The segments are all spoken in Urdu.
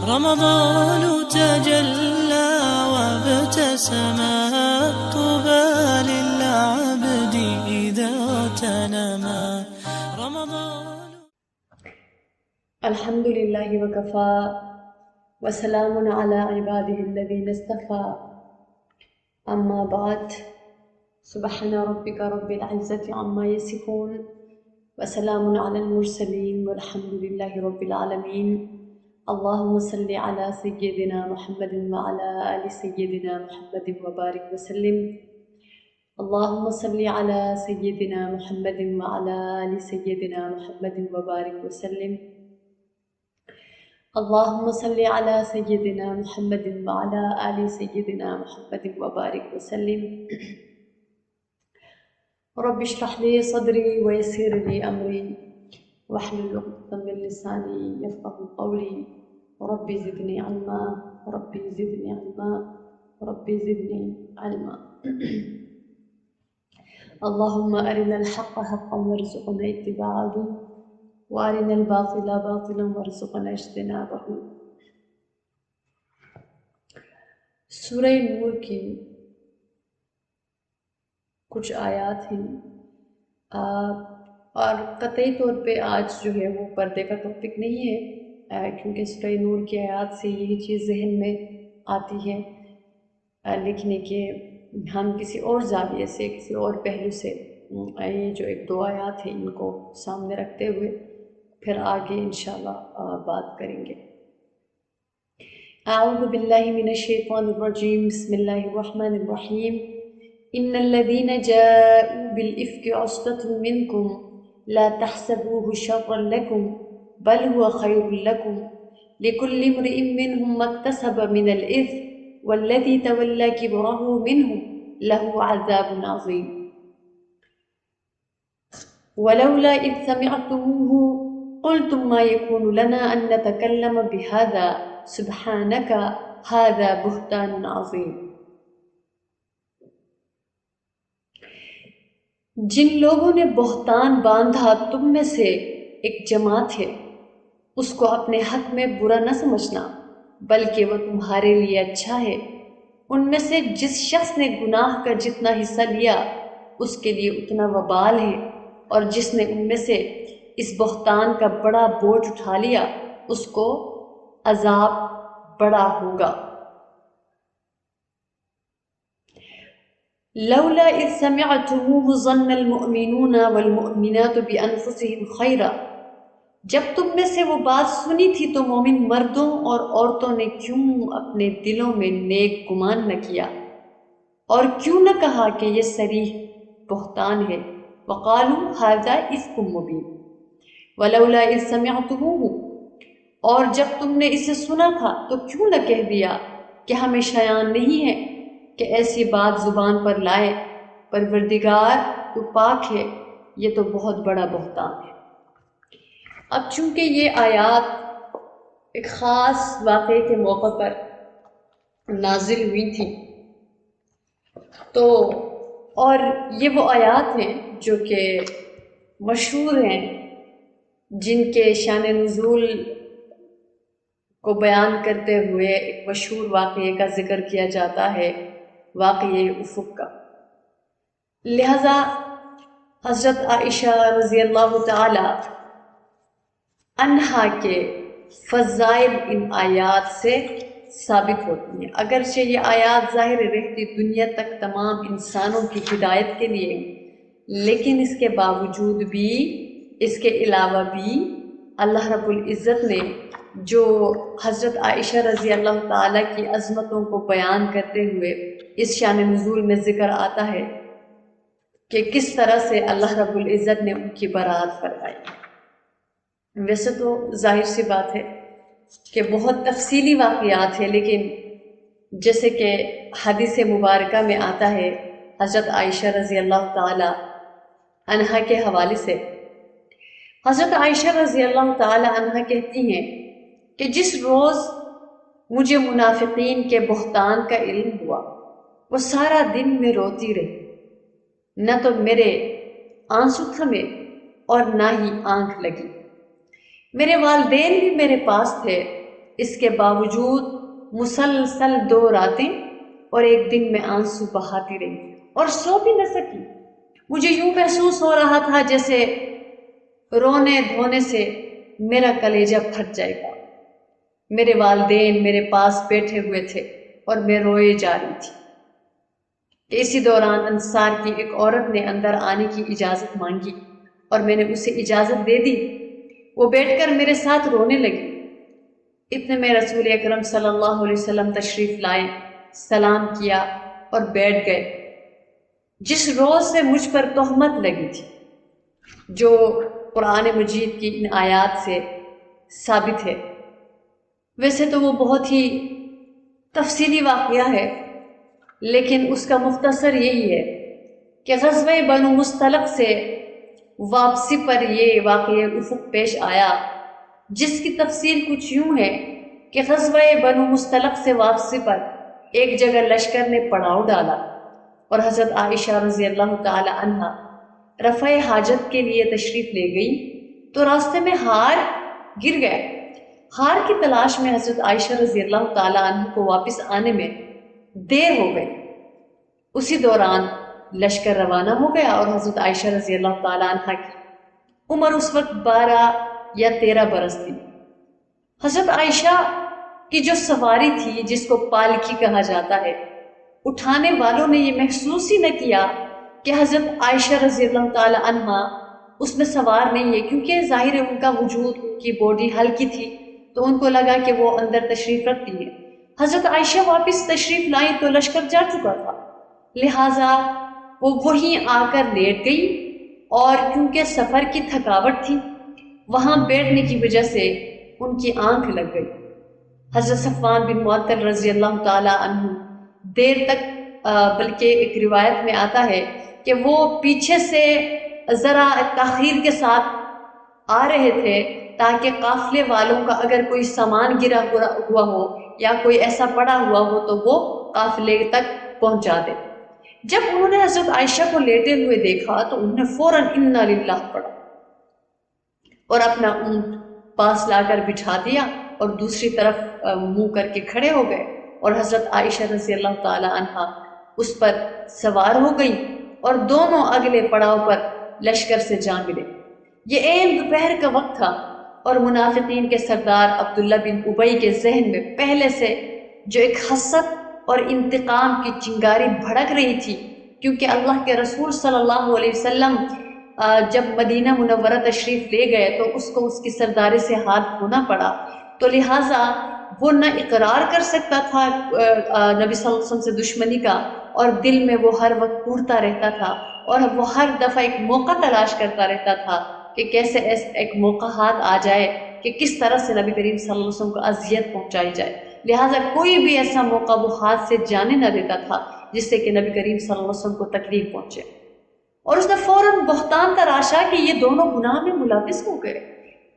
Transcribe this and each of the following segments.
رمضان تجلى وابتسم طوبى للعبد إذا تنما رمضان. الحمد لله وكفى وسلام على عباده الذين اصطفى أما بعد سبحان ربك رب العزة عما يصفون وسلام على المرسلين والحمد لله رب العالمين. اللهم صل على سيدنا محمد وعلى آل سيدنا محمد وبارك وسلم. اللهم صل على سيدنا محمد وعلى آل سيدنا محمد وبارك وسلم. اللهم صل على سيدنا محمد وعلى آل سيدنا محمد وبارك وسلم. رب اشرح لي صدري ويسر لي أمري واحلل عقدة من لساني يفقهوا قولي. ربي زدني علما ربي زدني علما ربي زدني علما. اللهم أرنا الحق حقا وارزقنا اتباعه وارنا الباطل باطلا وارزقنا اجتنابه. سورہ نور کی کچھ آیات ہیں اور قطعی طور پہ آج جو ہے وہ پردے کا ٹاپک نہیں ہے، کیونکہ سورہ نور کی آیات سے یہی چیز ذہن میں آتی ہے لکھنے کے ہم کسی اور زاویے سے کسی اور پہلو سے یہ جو ایک دو آیات ہیں ان کو سامنے رکھتے ہوئے پھر آگے انشاءاللہ بات کریں گے. اعوذ باللہ من الشیطان الرجیم بسم اللہ الرحمن الرحیم. ان الذین جاءوا بالافک عصبۃ منکم لا تحسبوه شرا لکم بل هو خیر لکم لكل امرئ منهم ما اكتسب من الاثم والذی تولى کبرہ منهم له عذاب عظیم. ولولا اذ سمعتموه قلتم ما يكون لنا أن نتكلم بهذا سبحانك هذا بهتان عظيم. جن لوگوں نے بہتان باندھا تم میں سے ایک جماعت ہے، اس کو اپنے حق میں برا نہ سمجھنا بلکہ وہ تمہارے لیے اچھا ہے. ان میں سے جس شخص نے گناہ کا جتنا حصہ لیا اس کے لیے اتنا وبال ہے، اور جس نے ان میں سے اس بہتان کا بڑا بوجھ اٹھا لیا اس کو عذاب بڑا ہوگا. لولا اذ سمعتموه ظن المؤمنون والمؤمنات بانفسهم خیرا. جب تم میں سے وہ بات سنی تھی تو مومن مردوں اور عورتوں نے کیوں اپنے دلوں میں نیک گمان نہ کیا اور کیوں نہ کہا کہ یہ صریح بہتان ہے. وقالوا هذا افک مبین. ولولا اذ سمعتموه. اور جب تم نے اسے سنا تھا تو کیوں نہ کہہ دیا کہ ہمیں شایان نہیں ہے کہ ایسی بات زبان پر لائے. پروردگار تو پاک ہے، یہ تو بہت بڑا بہتان ہے. اب چونکہ یہ آیات ایک خاص واقعے کے موقع پر نازل ہوئی تھی تو اور یہ وہ آیات ہیں جو کہ مشہور ہیں، جن کے شان نزول کو بیان کرتے ہوئے ایک مشہور واقعے کا ذکر کیا جاتا ہے، واقعے افق کا. لہذا حضرت عائشہ رضی اللہ تعالی عنہا کے فضائل ان آیات سے ثابت ہوتی ہیں. اگرچہ یہ آیات ظاہر رہتی دنیا تک تمام انسانوں کی ہدایت کے لیے، لیکن اس کے باوجود بھی، اس کے علاوہ بھی اللہ رب العزت نے جو حضرت عائشہ رضی اللہ تعالیٰ کی عظمتوں کو بیان کرتے ہوئے اس شان نزول میں ذکر آتا ہے کہ کس طرح سے اللہ رب العزت نے ان کی برات فرمائی. ویسے تو ظاہر سی بات ہے کہ بہت تفصیلی واقعات ہیں، لیکن جیسے کہ حدیث مبارکہ میں آتا ہے حضرت عائشہ رضی اللہ تعالی عنہا کے حوالے سے، حضرت عائشہ رضی اللہ تعالی عنہا کہتی ہیں کہ جس روز مجھے منافقین کے بہتان کا علم ہوا وہ سارا دن میں روتی رہی، نہ تو میرے آنسو تھمے اور نہ ہی آنکھ لگی. میرے والدین بھی میرے پاس تھے اس کے باوجود مسلسل 2 راتیں اور 1 دن میں آنسو بہاتی رہی اور سو بھی نہ سکی۔ مجھے یوں محسوس ہو رہا تھا جیسے رونے دھونے سے میرا کلیجہ پھٹ جائے گا۔ میرے والدین میرے پاس بیٹھے ہوئے تھے اور میں روئے جا رہی تھی کہ اسی دوران انصار کی ایک عورت نے اندر آنے کی اجازت مانگی اور میں نے اسے اجازت دے دی۔ وہ بیٹھ کر میرے ساتھ رونے لگی۔ اتنے میں رسول اکرم صلی اللہ علیہ وسلم تشریف لائے، سلام کیا اور بیٹھ گئے۔ جس روز سے مجھ پر تہمت لگی تھی، جو قرآن مجید کی ان آیات سے ثابت ہے، ویسے تو وہ بہت ہی تفصیلی واقعہ ہے، لیکن اس کا مختصر یہی ہے کہ غزوہ بنو مستلق سے واپسی پر یہ واقعہ افق پیش آیا، جس کی تفصیل کچھ یوں ہے کہ غزوہ بنو مستلق سے واپسی پر ایک جگہ لشکر نے پڑاؤ ڈالا اور حضرت عائشہ رضی اللہ تعالی عنہا رفع حاجت کے لیے تشریف لے گئی تو راستے میں ہار گر گئے۔ ہار کی تلاش میں حضرت عائشہ رضی اللہ تعالی عنہ کو واپس آنے میں دیر ہو گئی۔ اسی دوران لشکر روانہ ہو گیا اور حضرت عائشہ رضی اللہ تعالی عنہ کی عمر اس وقت 12 یا 13 برس تھی۔ حضرت عائشہ کی جو سواری تھی، جس کو پالکی کہا جاتا ہے، اٹھانے والوں نے یہ محسوس ہی نہ کیا کہ حضرت عائشہ رضی اللہ تعالی عنہ اس میں سوار نہیں ہے، کیونکہ ظاہر ہے ان کا وجود، ان کی باڈی ہلکی تھی، تو ان کو لگا کہ وہ اندر تشریف رکھتی ہے۔ حضرت عائشہ واپس تشریف لائیں تو لشکر جا چکا تھا، لہٰذا وہ وہیں آ کر لیٹ گئی، اور کیونکہ سفر کی تھکاوٹ تھی، وہاں بیٹھنے کی وجہ سے ان کی آنکھ لگ گئی۔ حضرت صفوان بن معطل رضی اللہ تعالی عنہ دیر تک بلکہ ایک روایت میں آتا ہے کہ وہ پیچھے سے ذرا تاخیر کے ساتھ آ رہے تھے تاکہ قافلے والوں کا اگر کوئی سامان گرا ہوا ہو یا کوئی ایسا پڑا ہوا ہو تو وہ قافلے تک پہنچا دے۔ جب انہوں نے حضرت عائشہ کو لیٹے ہوئے دیکھا تو انہوں نے فوراً انا للہ پڑھا اور اپنا اونٹ پاس لا کر بٹھا دیا اور دوسری طرف منہ کر کے کھڑے ہو گئے، اور حضرت عائشہ رضی اللہ تعالی عنہا اس پر سوار ہو گئی اور دونوں اگلے پڑاؤ پر لشکر سے جا ملے۔ یہ عین دوپہر کا وقت تھا اور منافقین کے سردار عبداللہ بن ابی کے ذہن میں پہلے سے جو ایک حسد اور انتقام کی چنگاری بھڑک رہی تھی، کیونکہ اللہ کے رسول صلی اللہ علیہ وسلم جب مدینہ منورہ تشریف لے گئے تو اس کو اس کی سرداری سے ہاتھ دھونا پڑا، تو لہٰذا وہ نہ اقرار کر سکتا تھا نبی صلی اللہ علیہ وسلم سے دشمنی کا، اور دل میں وہ ہر وقت کوڑتا رہتا تھا اور وہ ہر دفعہ ایک موقع تلاش کرتا رہتا تھا کہ کیسے ایک موقع ہاتھ آ جائے کہ کس طرح سے نبی کریم صلی اللہ علیہ وسلم کو اذیت پہنچائی جائے، لہٰذا کوئی بھی ایسا موقع وہ ہاتھ سے جانے نہ دیتا تھا جس سے کہ نبی کریم صلی اللہ علیہ وسلم کو تکلیف پہنچے، اور اس نے فوراً بہتان تراشا کہ یہ دونوں گناہ میں ملوث ہو گئے،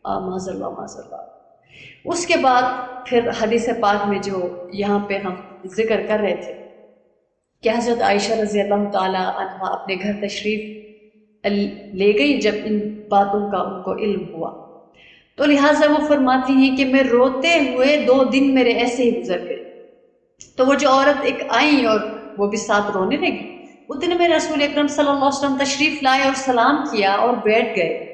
معاذ اللہ معاذ اللہ۔ اس کے بعد پھر حدیث پاک میں جو یہاں پہ ہم ذکر کر رہے تھے کہ حضرت عائشہ رضی اللہ تعالی عنہ اپنے گھر تشریف لے گئی جب ان باتوں کا ان کو علم ہوا، تو لہٰذا وہ فرماتی ہیں کہ میں روتے ہوئے 2 دن میرے ایسے ہی گزر گئے۔ تو وہ جو عورت ایک آئیں اور وہ بھی ساتھ رونے لگی، اتنے میں رسول اکرم صلی اللہ علیہ وسلم تشریف لائے اور سلام کیا اور بیٹھ گئے۔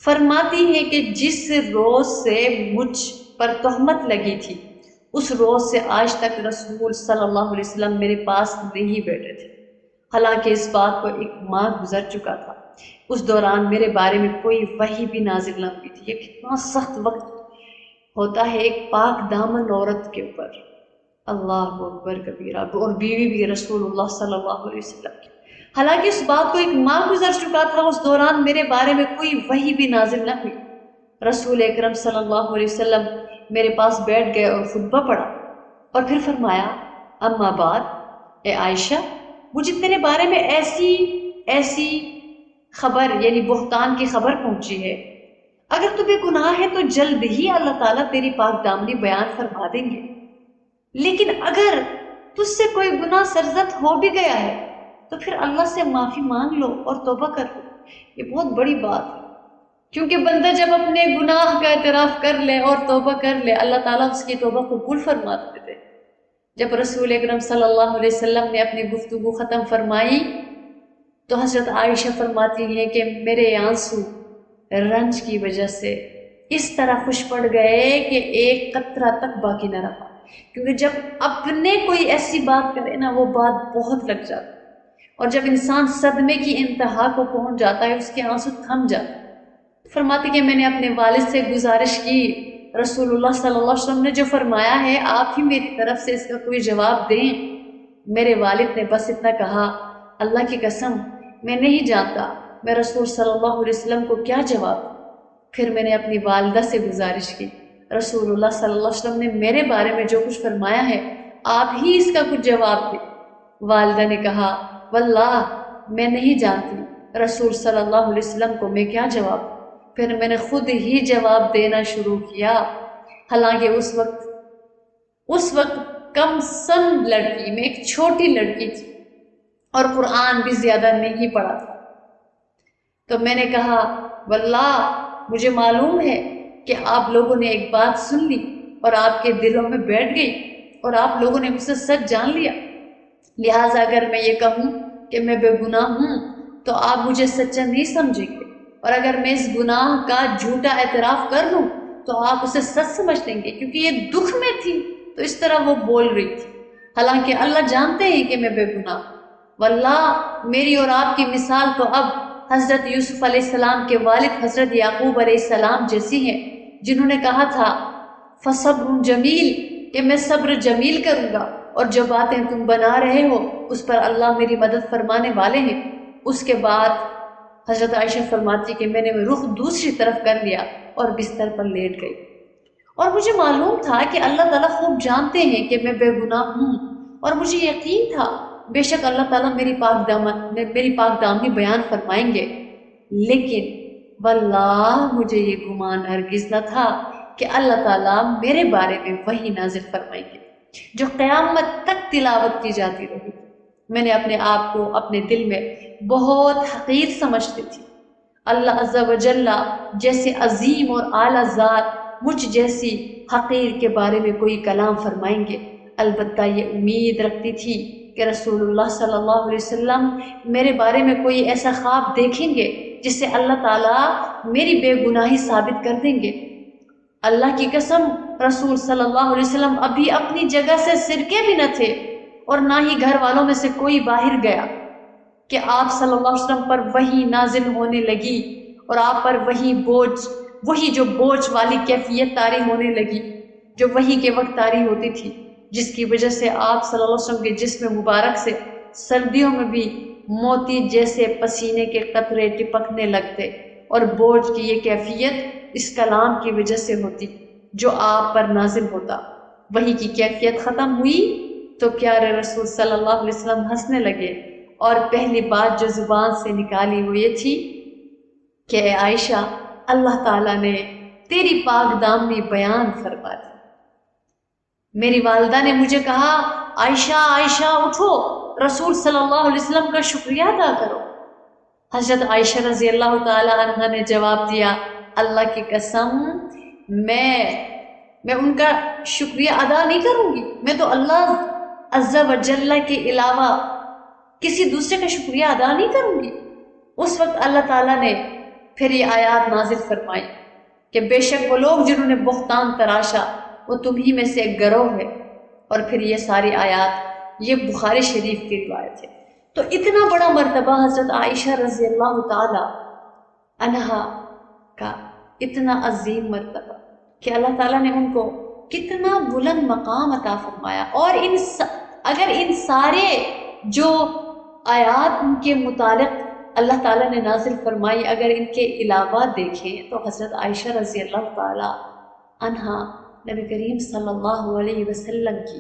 فرماتی ہیں کہ جس روز سے مجھ پر تہمت لگی تھی، اس روز سے آج تک رسول صلی اللہ علیہ وسلم میرے پاس نہیں بیٹھے تھے، حالانکہ اس بات کو 1 ماہ گزر چکا تھا۔ اس دوران میرے بارے میں کوئی وحی بھی نازل نہ ہوئی تھی۔ یہ کتنا سخت وقت ہوتا ہے ایک پاک دامن عورت کے اوپر، اللہ اکبر کبیرہ، اور بیوی بھی رسول اللہ صلی اللہ علیہ وسلم کی۔ حالانکہ اس بات کو 1 ماہ گزر چکا تھا، اس دوران میرے بارے میں کوئی وحی بھی نازل نہ ہوئی۔ رسول اکرم صلی اللہ علیہ وسلم میرے پاس بیٹھ گئے اور خطبہ پڑھا، اور پھر فرمایا اما بعد، اے عائشہ، مجھے تیرے بارے میں ایسی خبر یعنی بہتان کی خبر پہنچی ہے، اگر تمہیں گناہ ہے تو جلد ہی اللہ تعالیٰ تیری پاک دامنی بیان فرما دیں گے، لیکن اگر تجھ سے کوئی گناہ سرزد ہو بھی گیا ہے تو پھر اللہ سے معافی مانگ لو اور توبہ کر لو۔ یہ بہت بڑی بات ہے کیونکہ بندہ جب اپنے گناہ کا اعتراف کر لے اور توبہ کر لے، اللہ تعالیٰ اس کی توبہ قبول فرما دیتے۔ جب رسول اکرم صلی اللہ علیہ وسلم نے اپنی گفتگو ختم فرمائی تو حضرت عائشہ فرماتی ہیں کہ میرے آنسو رنج کی وجہ سے اس طرح خوش پڑ گئے کہ ایک قطرہ تک باقی نہ رہا، کیونکہ جب اپنے کوئی ایسی بات کرے نا وہ بات بہت لگ جاتی، اور جب انسان صدمے کی انتہا کو پہنچ جاتا ہے اس کے آنسو تھم جاتے۔ فرماتی کہ میں نے اپنے والد سے گزارش کی، رسول اللہ صلی اللہ علیہ وسلم نے جو فرمایا ہے آپ ہی میری طرف سے اس کا کوئی جواب دیں۔ میرے والد نے بس اتنا کہا، اللہ کی قسم میں نہیں جانتا میں رسول صلی اللہ علیہ وسلم کو کیا جواب دوں۔ پھر میں نے اپنی والدہ سے گزارش کی، رسول اللہ صلی اللہ علیہ وسلم نے میرے بارے میں جو کچھ فرمایا ہے آپ ہی اس کا کچھ جواب دیں۔ والدہ نے کہا، واللہ میں نہیں جانتی رسول صلی اللہ علیہ وسلم کو میں کیا جواب دوں۔ پھر میں نے خود ہی جواب دینا شروع کیا، حالانکہ اس وقت کم سن لڑکی میں ایک چھوٹی لڑکی تھی اور قرآن بھی زیادہ نہیں پڑھا تھا۔ تو میں نے کہا، واللہ مجھے معلوم ہے کہ آپ لوگوں نے ایک بات سن لی اور آپ کے دلوں میں بیٹھ گئی اور آپ لوگوں نے مجھ سے سچ جان لیا، لہٰذا اگر میں یہ کہوں کہ میں بے گناہ ہوں تو آپ مجھے سچا نہیں سمجھیں گے، اور اگر میں اس گناہ کا جھوٹا اعتراف کر لوں تو آپ اسے سچ سمجھ لیں گے، کیونکہ یہ دکھ میں تھی تو اس طرح وہ بول رہی تھی، حالانکہ اللہ جانتے ہیں کہ میں بے گناہ ہوں۔ واللہ میری اور آپ کی مثال تو اب حضرت یوسف علیہ السلام کے والد حضرت یعقوب علیہ السلام جیسی ہیں، جنہوں نے کہا تھا فصبر جمیل، کہ میں صبر جمیل کروں گا، اور جو باتیں تم بنا رہے ہو اس پر اللہ میری مدد فرمانے والے ہیں۔ اس کے بعد حضرت عائشہ فرماتی کہ میں نے رخ دوسری طرف کر لیا اور بستر پر لیٹ گئی، اور مجھے معلوم تھا کہ اللہ تعالیٰ خوب جانتے ہیں کہ میں بے گناہ ہوں، اور مجھے یقین تھا بے شک اللہ تعالیٰ میری پاک دامنی بیان فرمائیں گے، لیکن واللہ مجھے یہ گمان ہرگز نہ تھا کہ اللہ تعالیٰ میرے بارے میں وحی نازل فرمائیں گے جو قیامت تک تلاوت کی جاتی رہی۔ میں نے اپنے آپ کو اپنے دل میں بہت حقیر سمجھتی تھی۔ اللہ عز و جل جیسے عظیم اور اعلیٰ ذات مجھ جیسی حقیر کے بارے میں کوئی کلام فرمائیں گے؟ البتہ یہ امید رکھتی تھی کہ رسول اللہ صلی اللہ علیہ وسلم میرے بارے میں کوئی ایسا خواب دیکھیں گے جس سے اللہ تعالیٰ میری بے گناہی ثابت کر دیں گے۔ اللہ کی قسم رسول صلی اللہ علیہ وسلم ابھی اپنی جگہ سے سرکے بھی نہ تھے، اور نہ ہی گھر والوں میں سے کوئی باہر گیا کہ آپ صلی اللہ علیہ وسلم پر وحی نازل ہونے لگی، اور آپ پر وہی جو بوجھ والی کیفیت طاری ہونے لگی جو وحی کے وقت طاری ہوتی تھی، جس کی وجہ سے آپ صلی اللہ علیہ وسلم کے جسم مبارک سے سردیوں میں بھی موتی جیسے پسینے کے قطرے ٹپکنے لگتے، اور بوجھ کی یہ کیفیت اس کلام کی وجہ سے ہوتی جو آپ پر نازل ہوتا۔ وحی کی کیفیت ختم ہوئی تو پیارے رسول صلی اللہ علیہ وسلم ہنسنے لگے، اور پہلی بات جو زبان سے نکالی وہ یہ تھی کہ اے عائشہ، اللہ تعالیٰ نے تیری پاک دامنی بیان فرما دی۔ میری والدہ نے مجھے کہا، عائشہ عائشہ اٹھو، رسول صلی اللہ علیہ وسلم کا شکریہ ادا کرو۔ حضرت عائشہ رضی اللہ تعالی عنہ نے جواب دیا، اللہ کی قسم میں ان کا شکریہ ادا نہیں کروں گی، میں تو اللہ عز و جل کے علاوہ کسی دوسرے کا شکریہ ادا نہیں کروں گی۔ اس وقت اللہ تعالیٰ نے پھر یہ آیات نازل فرمائی کہ بے شک وہ لوگ جنہوں نے بہتان تراشا وہ تمہیں میں سے ایک گروہ ہے، اور پھر یہ ساری آیات، یہ بخاری شریف کی روایت ہے۔ تو اتنا بڑا مرتبہ حضرت عائشہ رضی اللہ تعالی عنہا کا، اتنا عظیم مرتبہ کہ اللہ تعالیٰ نے ان کو کتنا بلند مقام عطا فرمایا، اور اگر ان سارے جو آیات ان کے متعلق اللہ تعالیٰ نے نازل فرمائی اگر ان کے علاوہ دیکھیں تو حضرت عائشہ رضی اللہ تعالی عنہا نبی کریم صلی اللہ علیہ وسلم کی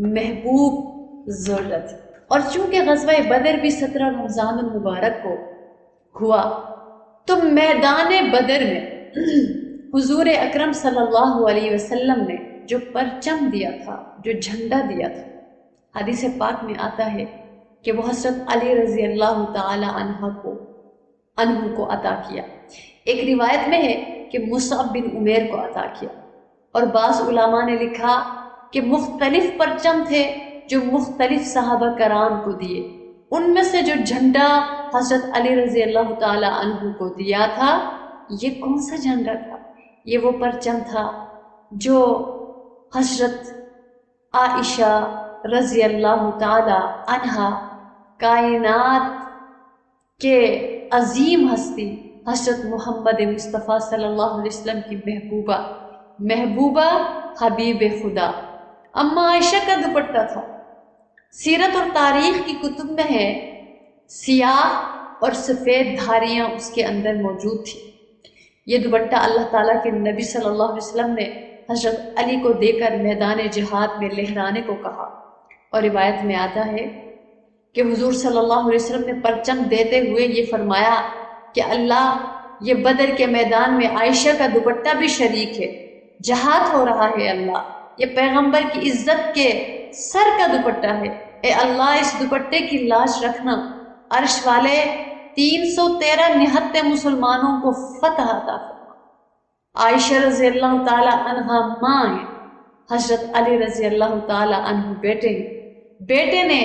محبوب زوجہ تھی، اور چونکہ غزوہ بدر بھی 17 رمضان المبارک کو ہوا تو میدان بدر میں حضور اکرم صلی اللہ علیہ وسلم نے جو پرچم دیا تھا، جو جھنڈا دیا تھا، حدیث پاک میں آتا ہے کہ وہ حضرت علی رضی اللہ تعالی عنہ کو عطا کیا۔ ایک روایت میں ہے کہ مصعب بن عمیر کو عطا کیا، اور بعض علماء نے لکھا کہ مختلف پرچم تھے جو مختلف صحابہ کرام کو دیے۔ ان میں سے جو جھنڈا حضرت علی رضی اللہ تعالی عنہ کو دیا تھا، یہ کون سا جھنڈا تھا؟ یہ وہ پرچم تھا جو حضرت عائشہ رضی اللہ تعالی عنہا، کائنات کے عظیم ہستی حضرت محمد مصطفیٰ صلی اللہ علیہ وسلم کی محبوبہ حبیب خدا اما عائشہ کا دوپٹہ تھا۔ سیرت اور تاریخ کی کتب میں ہے سیاہ اور سفید دھاریاں اس کے اندر موجود تھیں۔ یہ دوپٹہ اللہ تعالیٰ کے نبی صلی اللہ علیہ وسلم نے حضرت علی کو دے کر میدان جہاد میں لہرانے کو کہا، اور روایت میں آتا ہے کہ حضور صلی اللہ علیہ وسلم نے پرچم دیتے ہوئے یہ فرمایا کہ اللہ، یہ بدر کے میدان میں عائشہ کا دوپٹہ بھی شریک ہے، جہاد ہو رہا ہے، اللہ یہ پیغمبر کی عزت کے سر کا دوپٹہ ہے، اے اللہ اس دوپٹے کی لاج رکھنا، عرش والے 313 نہتے مسلمانوں کو فتح عطا فرما۔ عائشہ رضی اللہ تعالی عنہ ماں ہیں، حضرت علی رضی اللہ تعالی عنہ بیٹے ہیں۔ بیٹے نے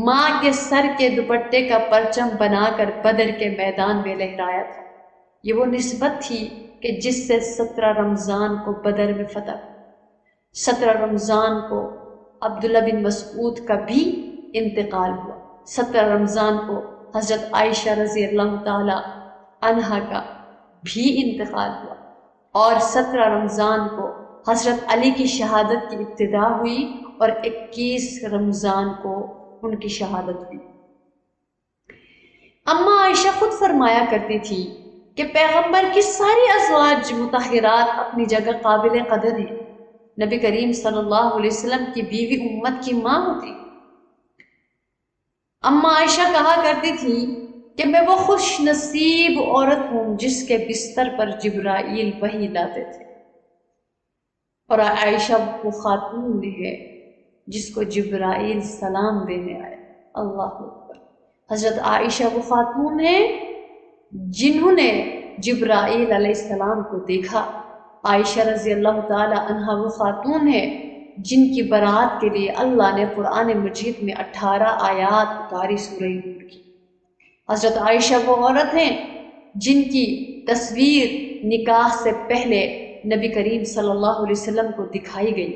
ماں کے سر کے دوپٹے کا پرچم بنا کر بدر کے میدان میں لہرایا تھا۔ یہ وہ نسبت تھی کہ جس سے 17 رمضان کو بدر میں فتح، 17 رمضان کو عبداللہ بن مسعود کا بھی انتقال ہوا، 17 رمضان کو حضرت عائشہ رضی اللہ تعالی عنہا کا بھی انتقال ہوا، اور 17 رمضان کو حضرت علی کی شہادت کی ابتدا ہوئی، اور 21 رمضان کو ان کی شہادت ہوئی۔ اما عائشہ خود فرمایا کرتی تھی کہ پیغمبر کی ساری ازواج مطہرات اپنی جگہ قابل قدر ہیں، نبی کریم صلی اللہ علیہ وسلم کی بیوی امت کی ماں ہوتی۔ اما عائشہ کہا کرتی تھی کہ میں وہ خوش نصیب عورت ہوں جس کے بستر پر جبرائیل وحی لاتے تھے، اور عائشہ وہ خاتون ہے جس کو جبرائیل سلام دینے آئے۔ اللہ اکبر! حضرت عائشہ وہ خاتون ہیں جنہوں نے جبرائیل علیہ السلام کو دیکھا۔ عائشہ رضی اللہ تعالی عنہا وہ خاتون ہے جن کی برات کے لیے اللہ نے قرآن مجید میں 18 آیات اتاری سورہ نور کی۔ حضرت عائشہ وہ عورت ہیں جن کی تصویر نکاح سے پہلے نبی کریم صلی اللہ علیہ وسلم کو دکھائی گئی۔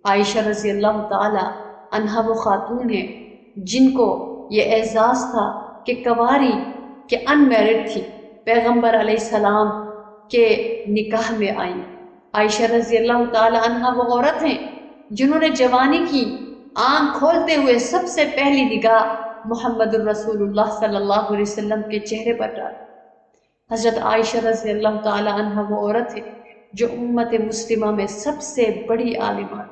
عائشہ رضی اللہ تعالی عنہا وہ خاتون ہیں جن کو یہ اعزاز تھا کہ کنواری کہ ان میرڈ تھی، پیغمبر علیہ السلام کے نکاح میں آئیں۔ عائشہ رضی اللہ تعالی عنہا وہ عورت ہیں جنہوں نے جوانی کی آنکھ کھولتے ہوئے سب سے پہلی نگاہ محمد الرسول اللہ صلی اللہ علیہ وسلم کے چہرے پر ڈالی۔ حضرت عائشہ رضی اللہ تعالی عنہا وہ عورت ہے جو امت مسلمہ میں سب سے بڑی عالمہ ہے۔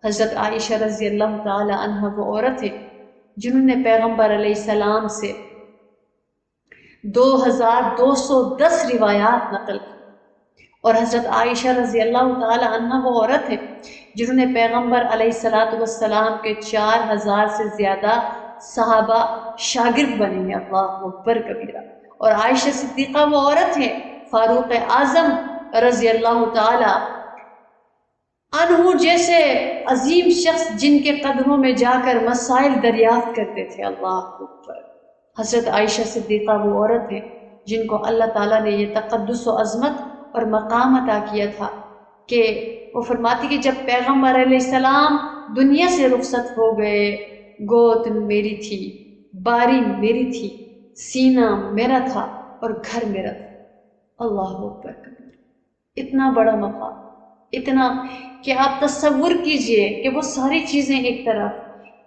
حضرت عائشہ رضی اللہ تعالی عنہا وہ عورت ہے جنہوں نے پیغمبر علیہ السلام سے 2210 روایات نقل کی، اور حضرت عائشہ رضی اللہ تعالی عنہا وہ عورت ہے جنہوں نے پیغمبر علیہ السلام کے 4000 سے زیادہ صحابہ شاگرد بنے ہیں۔ اللہ اکبر کبیرہ! اور عائشہ صدیقہ وہ عورت ہے فاروق اعظم رضی اللہ تعالی عنہ جیسے عظیم شخص جن کے قدموں میں جا کر مسائل دریافت کرتے تھے۔ اللہ اکبر! حضرت عائشہ صدیقہ وہ عورت ہے جن کو اللہ تعالیٰ نے یہ تقدس و عظمت اور مقام عطا کیا تھا کہ وہ فرماتی کہ جب پیغمبر علیہ السلام دنیا سے رخصت ہو گئے، گود میری تھی، باری میری تھی، سینہ میرا تھا اور گھر میرا تھا۔ اللہ اکبر! اتنا بڑا مقام، اتنا کہ آپ تصور کیجئے کہ وہ ساری چیزیں ایک طرف،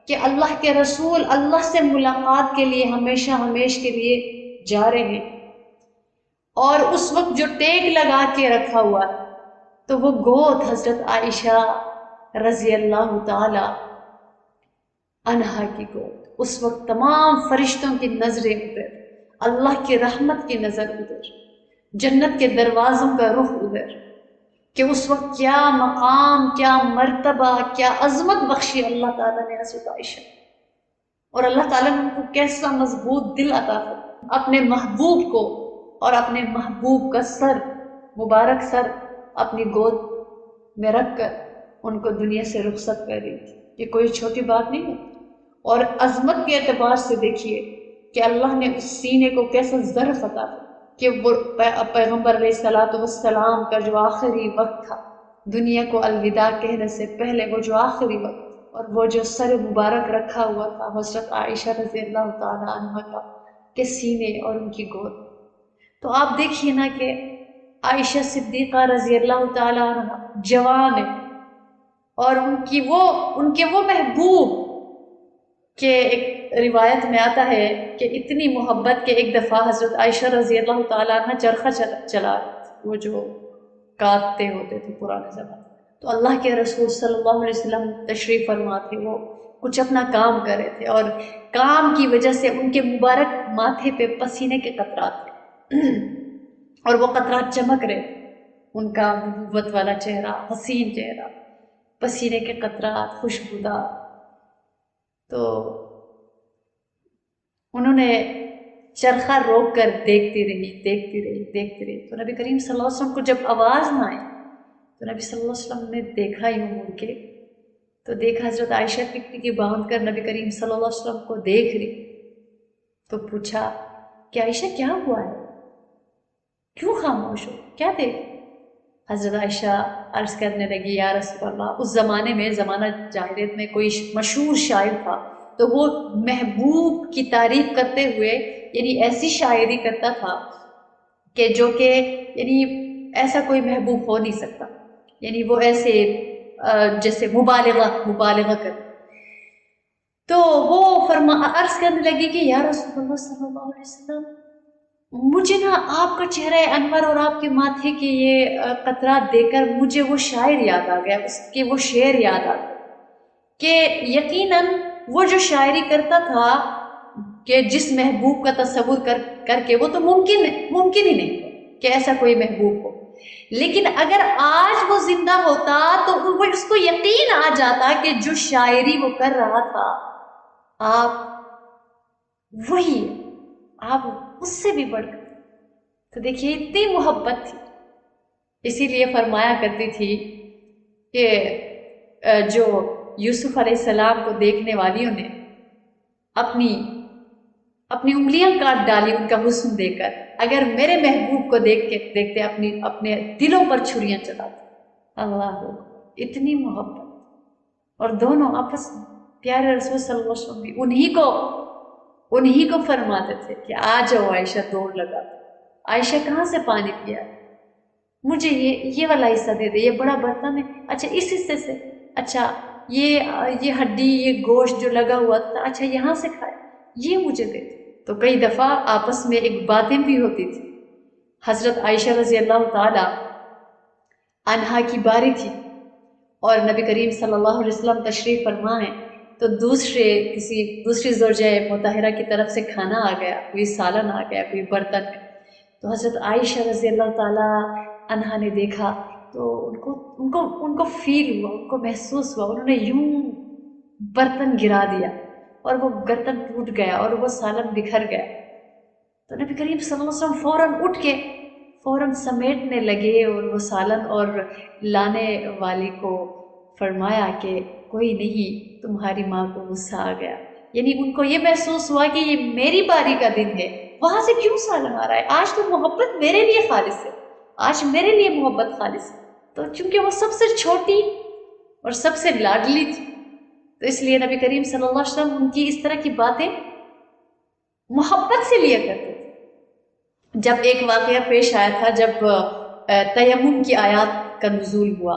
کہ اللہ کے رسول اللہ سے ملاقات کے لیے ہمیشہ ہمیش کے لیے جا رہے ہیں، اور اس وقت جو ٹیک لگا کے رکھا ہوا ہے تو وہ گود حضرت عائشہ رضی اللہ تعالی عنہا کی گود۔ اس وقت تمام فرشتوں کی نظریں ادھر، اللہ کی رحمت کی نظر ادھر، جنت کے دروازوں کا رخ ادھر، کہ اس وقت کیا مقام، کیا مرتبہ، کیا عظمت بخشی اللہ تعالیٰ نے حضرت عائشہ، اور اللہ تعالیٰ نے ان کو کیسا مضبوط دل عطا فرمایا اپنے محبوب کو اور اپنے محبوب کا سر، مبارک سر اپنی گود میں رکھ کر ان کو دنیا سے رخصت کر دی تھی۔ یہ کوئی چھوٹی بات نہیں ہے۔ اور عظمت کے اعتبار سے دیکھیے کہ اللہ نے اس سینے کو کیسا ظرف عطا کیا کہ وہ پیغمبر علیہ الصلوۃ والسلام کا جو آخری وقت تھا، دنیا کو الوداع کہنے سے پہلے وہ جو آخری وقت، اور وہ جو سر مبارک رکھا ہوا تھا حضرت عائشہ رضی اللہ تعالی عنہ کا کے سینے اور ان کی گود۔ تو آپ دیکھیے نا کہ عائشہ صدیقہ رضی اللہ تعالی عنہ جوان ہے، اور ان کے وہ محبوب کہ ایک روایت میں آتا ہے کہ اتنی محبت کہ ایک دفعہ حضرت عائشہ رضی اللہ تعالیٰ عنہ چرخہ چلا وہ جو کاٹتے ہوتے تھے پرانے زمانے، تو اللہ کے رسول صلی اللہ علیہ وسلم تشریف فرما تھے، وہ کچھ اپنا کام کر رہے تھے، اور کام کی وجہ سے ان کے مبارک ماتھے پہ پسینے کے قطرات تھے اور وہ قطرات چمک رہے تھے، ان کا نبوت والا چہرہ، حسین چہرہ، پسینے کے قطرات خوشبودار۔ تو انہوں نے چرخہ روک کر دیکھتی رہی۔ تو نبی کریم صلی اللہ علیہ وسلم کو جب آواز نہ آئی تو نبی صلی اللہ علیہ وسلم نے دیکھا یوں مڑ کے، تو دیکھا حضرت عائشہ ٹکٹکی باندھ کر نبی کریم صلی اللہ علیہ وسلم کو دیکھ رہی، تو پوچھا کہ عائشہ کیا ہوا ہے، کیوں خاموش ہو، کیا دیکھ؟ حضرت عائشہ عرض کرنے لگی یا رسول اللہ، اس زمانے میں، زمانہ جاہلیت میں کوئی مشہور شاعر تھا، تو وہ محبوب کی تعریف کرتے ہوئے یعنی ایسی شاعری کرتا تھا کہ جو کہ یعنی ایسا کوئی محبوب ہو نہیں سکتا، یعنی وہ ایسے جیسے مبالغہ کر، تو وہ عرض کرنے لگی کہ یا رسول اللہ صلی اللہ علیہ وسلم، مجھے نا آپ کا چہرہ انور اور آپ کے ماتھے کے یہ قطرات دیکھ کر مجھے وہ شاعر یاد آ گیا، اس کے وہ شعر یاد آ گیا کہ یقیناً وہ جو شاعری کرتا تھا کہ جس محبوب کا تصور کر کے، وہ تو ممکن ہی نہیں کہ ایسا کوئی محبوب ہو، لیکن اگر آج وہ زندہ ہوتا تو وہ اس کو یقین آ جاتا کہ جو شاعری وہ کر رہا تھا آپ وہی، آپ اس سے بھی بڑھ کر۔ تو دیکھیے اتنی محبت تھی، اسی لیے فرمایا کرتی تھی کہ جو یوسف علیہ السلام کو دیکھنے والیوں نے اپنی انگلیاں کاٹ ڈالی ان کا حسن دیکھ کر، اگر میرے محبوب کو دیکھتے اپنے دلوں پر چھریاں چلاتے۔ اللہ، اتنی محبت، اور دونوں آپس میں پیارے رسول صلی اللہ علیہ وسلم بھی انہی کو فرماتے تھے کہ آ جاؤ عائشہ، دوڑ لگا، عائشہ کہاں سے پانی پیا، مجھے یہ والا حصہ دے دے، یہ بڑا برتن ہے، اچھا اس حصے سے، اچھا یہ ہڈی، یہ گوشت جو لگا ہوا تھا، اچھا یہاں سے کھائے، یہ مجھے دے دے۔ تو کئی دفعہ آپس میں ایک باتیں بھی ہوتی تھی۔ حضرت عائشہ رضی اللہ تعالی عنہا کی باری تھی اور نبی کریم صلی اللہ علیہ وسلم تشریف فرما ہے، تو دوسری زوجہ مطہرہ کی طرف سے کھانا آ گیا، کوئی سالن آ گیا، کوئی برتن میں، تو حضرت عائشہ رضی اللہ تعالی عنہا نے دیکھا تو ان کو فیل ہوا، ان کو محسوس ہوا، انہوں نے یوں برتن گرا دیا اور وہ برتن ٹوٹ گیا اور وہ سالن بکھر گیا۔ تو نبی کریم صلی اللہ علیہ وسلم فوراً اٹھ کے فوراً سمیٹنے لگے اور وہ سالن، اور لانے والی کو فرمایا کہ کوئی نہیں، تمہاری ماں کو غصہ آ گیا، یعنی ان کو یہ محسوس ہوا کہ یہ میری باری کا دن ہے، وہاں سے کیوں سالن آ رہا ہے، آج تو محبت میرے لیے خالص ہے، آج میرے لیے محبت خالص ہے۔ تو چونکہ وہ سب سے چھوٹی اور سب سے لاڈلی تھی، تو اس لیے نبی کریم صلی اللہ علیہ وسلم ان کی اس طرح کی باتیں محبت سے لیا کرتے تھے۔ جب ایک واقعہ پیش آیا تھا، جب تیمم کی آیات کا نزول ہوا،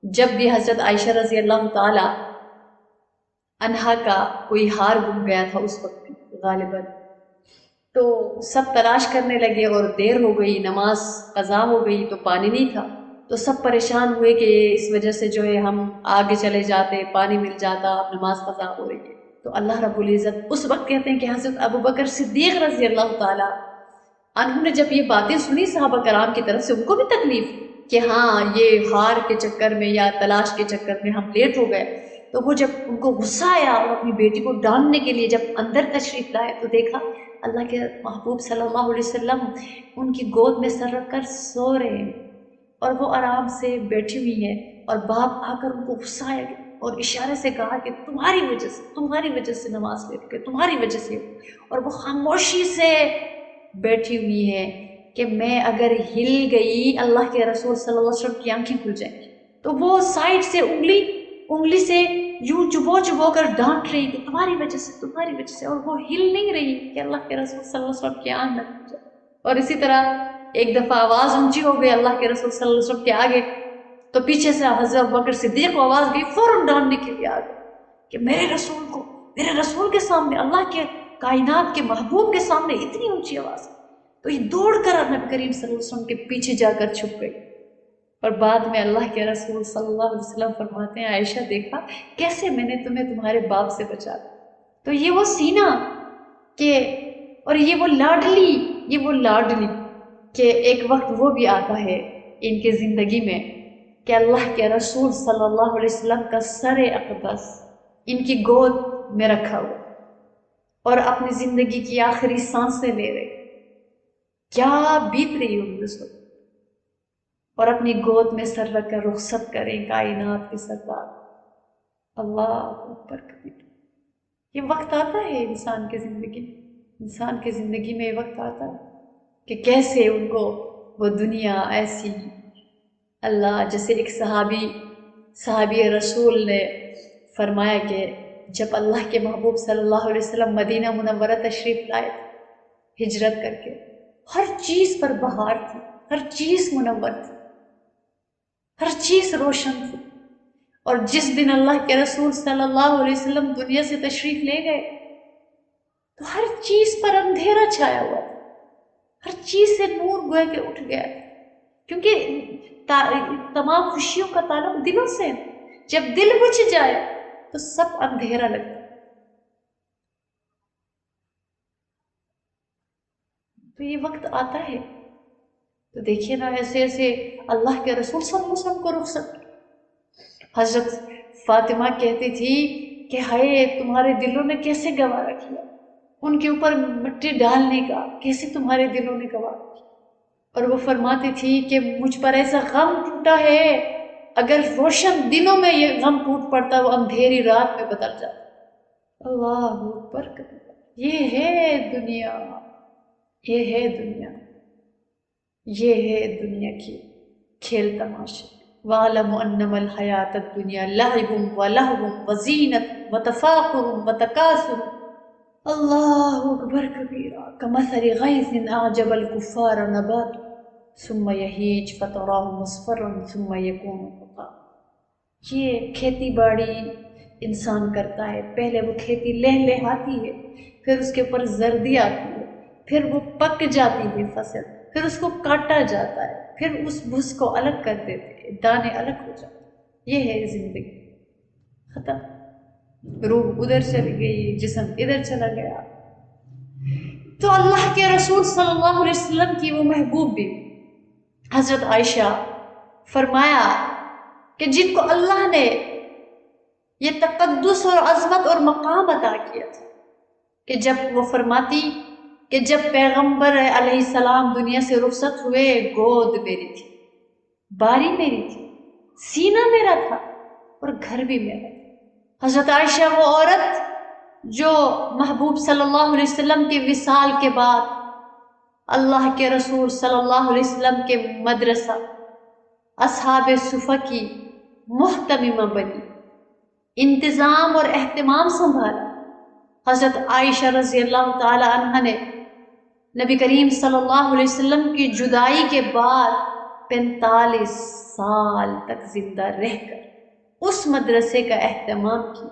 جب بھی حضرت عائشہ رضی اللہ تعالی عنہا کا کوئی ہار گم گیا تھا اس وقت غالباً، تو سب تلاش کرنے لگے اور دیر ہو گئی، نماز قضا ہو گئی تو پانی نہیں تھا، تو سب پریشان ہوئے کہ اس وجہ سے جو ہے ہم آگے چلے جاتے، پانی مل جاتا، نماز قضا ہو رہی ہے۔ تو اللہ رب العزت اس وقت کہتے ہیں کہ حضرت ابو بکر صدیق رضی اللہ تعالی عنہ نے جب یہ باتیں سنی صحابہ کرام کی طرف سے، ان کو بھی تکلیف کہ ہاں یہ ہار کے چکر میں یا تلاش کے چکر میں ہم لیٹ ہو گئے، تو وہ جب ان کو غصہ آیا اور اپنی بیٹی کو ڈانٹنے کے لیے جب اندر تشریف لائے تو دیکھا اللہ کے محبوب صلی اللہ علیہ وسلم ان کی گود میں سر رکھ کر سو رہے ہیں اور وہ آرام سے بیٹھی ہوئی ہیں، اور باپ آ کر ان کو غصہ آیا اور اشارے سے کہا کہ تمہاری وجہ سے نماز لیٹ گئے، تمہاری وجہ سے، اور وہ خاموشی سے بیٹھی ہوئی ہے کہ میں اگر ہل گئی اللہ کے رسول صلی اللہ علیہ وسلم کی آنکھیں کھل جائیں گی۔ تو وہ سائڈ سے انگلی سے یوں چبو کر ڈانٹ رہی کہ تمہاری وجہ سے، اور وہ ہل نہیں رہی کہ اللہ کے رسول صلی اللہ علیہ وسلم کی آنکھ نہ کھل جائے۔ اور اسی طرح ایک دفعہ آواز اونچی ہو گئی اللہ کے رسول صلی اللہ علیہ وسلم کے آگے، تو پیچھے سے حضرت بکر صدیق کو آواز گئی، فوراً ڈانٹنے کے لیے آ گئے کہ میرے رسول کے سامنے، اللہ کے کائنات کے محبوب کے سامنے اتنی اونچی آواز۔ تو یہ دوڑ کر نبی کریم صلی اللہ علیہ وسلم کے پیچھے جا کر چھپ گئی، اور بعد میں اللہ کے رسول صلی اللہ علیہ وسلم فرماتے ہیں عائشہ دیکھا کیسے میں نے تمہیں تمہارے باپ سے بچا دیا۔ تو یہ وہ سینہ کہ، اور یہ وہ لاڈلی کہ ایک وقت وہ بھی آتا ہے ان کے زندگی میں کہ اللہ کے رسول صلی اللہ علیہ وسلم کا سر اقدس ان کی گود میں رکھا ہوا اور اپنی زندگی کی آخری سانسیں لے رہے، کیا بیت رہی ہوگی اس وقت، اور اپنی گود میں سر رکھ کر رخصت کریں کائنات کے سردار۔ اللہ اکبر کبیر۔ یہ وقت آتا ہے انسان کی زندگی میں یہ وقت آتا ہے کہ کیسے ان کو وہ دنیا ایسی، اللہ جیسے ایک صحابی رسول نے فرمایا کہ جب اللہ کے محبوب صلی اللہ علیہ وسلم مدینہ منورہ تشریف لائے تھے ہجرت کر کے، ہر چیز پر بہار تھی، ہر چیز منور تھی، ہر چیز روشن تھی، اور جس دن اللہ کے رسول صلی اللہ علیہ وسلم دنیا سے تشریف لے گئے تو ہر چیز پر اندھیرا چھایا ہوا تھا، ہر چیز سے نور گویا کہ اٹھ گیا تھا، کیونکہ تمام خوشیوں کا تعلق دلوں سے ہے۔ جب دل بجھ جائے تو سب اندھیرا لگتا ہے۔ تو یہ وقت آتا ہے، تو دیکھیے نا ایسے ایسے اللہ کے رسول صلی اللہ علیہ وسلم کو رخصت۔ حضرت فاطمہ کہتی تھی کہ ہائے تمہارے دلوں نے کیسے گوارا کیا، ان کے اوپر مٹی ڈالنے کا کیسے تمہارے دلوں نے گوارا کیا، اور وہ فرماتی تھی کہ مجھ پر ایسا غم ٹوٹا ہے، اگر روشن دنوں میں یہ غم ٹوٹ پڑتا وہ اندھیری رات میں بدل جاتا۔ اللہ اکبر۔ یہ ہے دنیا کی کھیل تماشے۔ وَاعْلَمُوا أَنَّمَا الْحَيَاةَ الدُّنْيَا لَعِبٌ وَلَهْوٌ وَزِينَةٌ وَتَفَاخُرٌ وَتَكَاثُرٌ۔ اللہ اکبر کبیرہ۔ كَمَثَلِ غَيْثٍ أَعْجَبَ الْكُفَّارَ نَبَاتُهُ ثُمَّ يَهِيجُ فَتَرَاهُ مُصْفَرًّا ثُمَّ يَكُونُ حُطَامًا۔ یہ کھیتی باڑی انسان کرتا ہے، پہلے وہ کھیتی لہلہاتی ہے، پھر اس کے اوپر زردی آتی ہے، پھر وہ پک جاتی ہے فصل، پھر اس کو کاٹا جاتا ہے، پھر اس بھس کو الگ کر دیتے ہیں، دانے الگ ہو جاتے ہیں۔ یہ ہے زندگی، ختم، روح ادھر چلی گئی، جسم ادھر چلا گیا۔ تو اللہ کے رسول صلی اللہ علیہ وسلم کی وہ محبوب بھی حضرت عائشہ فرمایا کہ جن کو اللہ نے یہ تقدس اور عظمت اور مقام عطا کیا تھا کہ جب وہ فرماتی کہ جب پیغمبر علیہ السلام دنیا سے رخصت ہوئے، گود میری تھی، باری میری تھی، سینہ میرا تھا، اور گھر بھی میرا تھا۔ حضرت عائشہ وہ عورت جو محبوب صلی اللہ علیہ وسلم کے وصال کے بعد اللہ کے رسول صلی اللہ علیہ وسلم کے مدرسہ اصحاب صفہ کی محتممہ بنی، انتظام اور اہتمام سنبھالا۔ حضرت عائشہ رضی اللہ تعالی عنہ نے نبی کریم صلی اللہ علیہ وسلم کی جدائی کے بعد 45 سال تک زندہ رہ کر اس مدرسے کا اہتمام کیا۔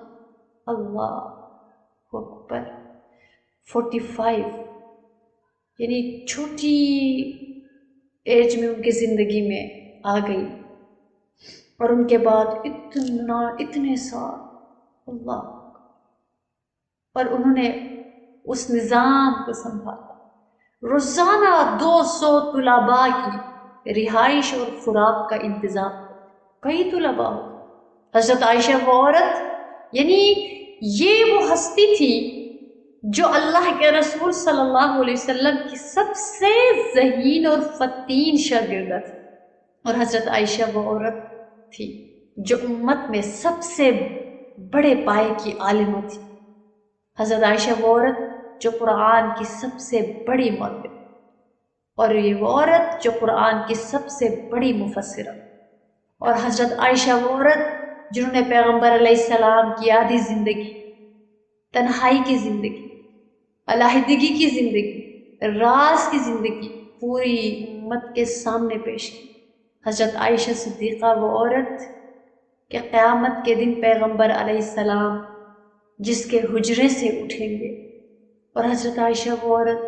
اللہ اکبر۔ 45 یعنی چھوٹی ایج میں ان کی زندگی میں آ گئی، اور ان کے بعد اتنے سال، اللہ، اور انہوں نے اس نظام کو سنبھالا۔ روزانہ 200 طلباء کی رہائش اور خوراک کا انتظام، کئی طلباء۔ حضرت عائشہ وہ عورت، یعنی یہ وہ ہستی تھی جو اللہ کے رسول صلی اللہ علیہ وسلم کی سب سے ذہین اور فتین شاگردہ تھی، اور حضرت عائشہ وہ عورت تھی جو امت میں سب سے بڑے پائے کی عالمہ تھی۔ حضرت عائشہ وہ عورت جو قرآن کی سب سے بڑی معلم، اور یہ وہ عورت جو قرآن کی سب سے بڑی مفسرہ، اور حضرت عائشہ وہ عورت جنہوں نے پیغمبر علیہ السلام کی آدھی زندگی، تنہائی کی زندگی، علیحدگی کی زندگی، راز کی زندگی پوری امت کے سامنے پیش کی۔ حضرت عائشہ صدیقہ وہ عورت کہ قیامت کے دن پیغمبر علیہ السلام جس کے حجرے سے اٹھیں گے، اور حضرت عائشہ وہ عورت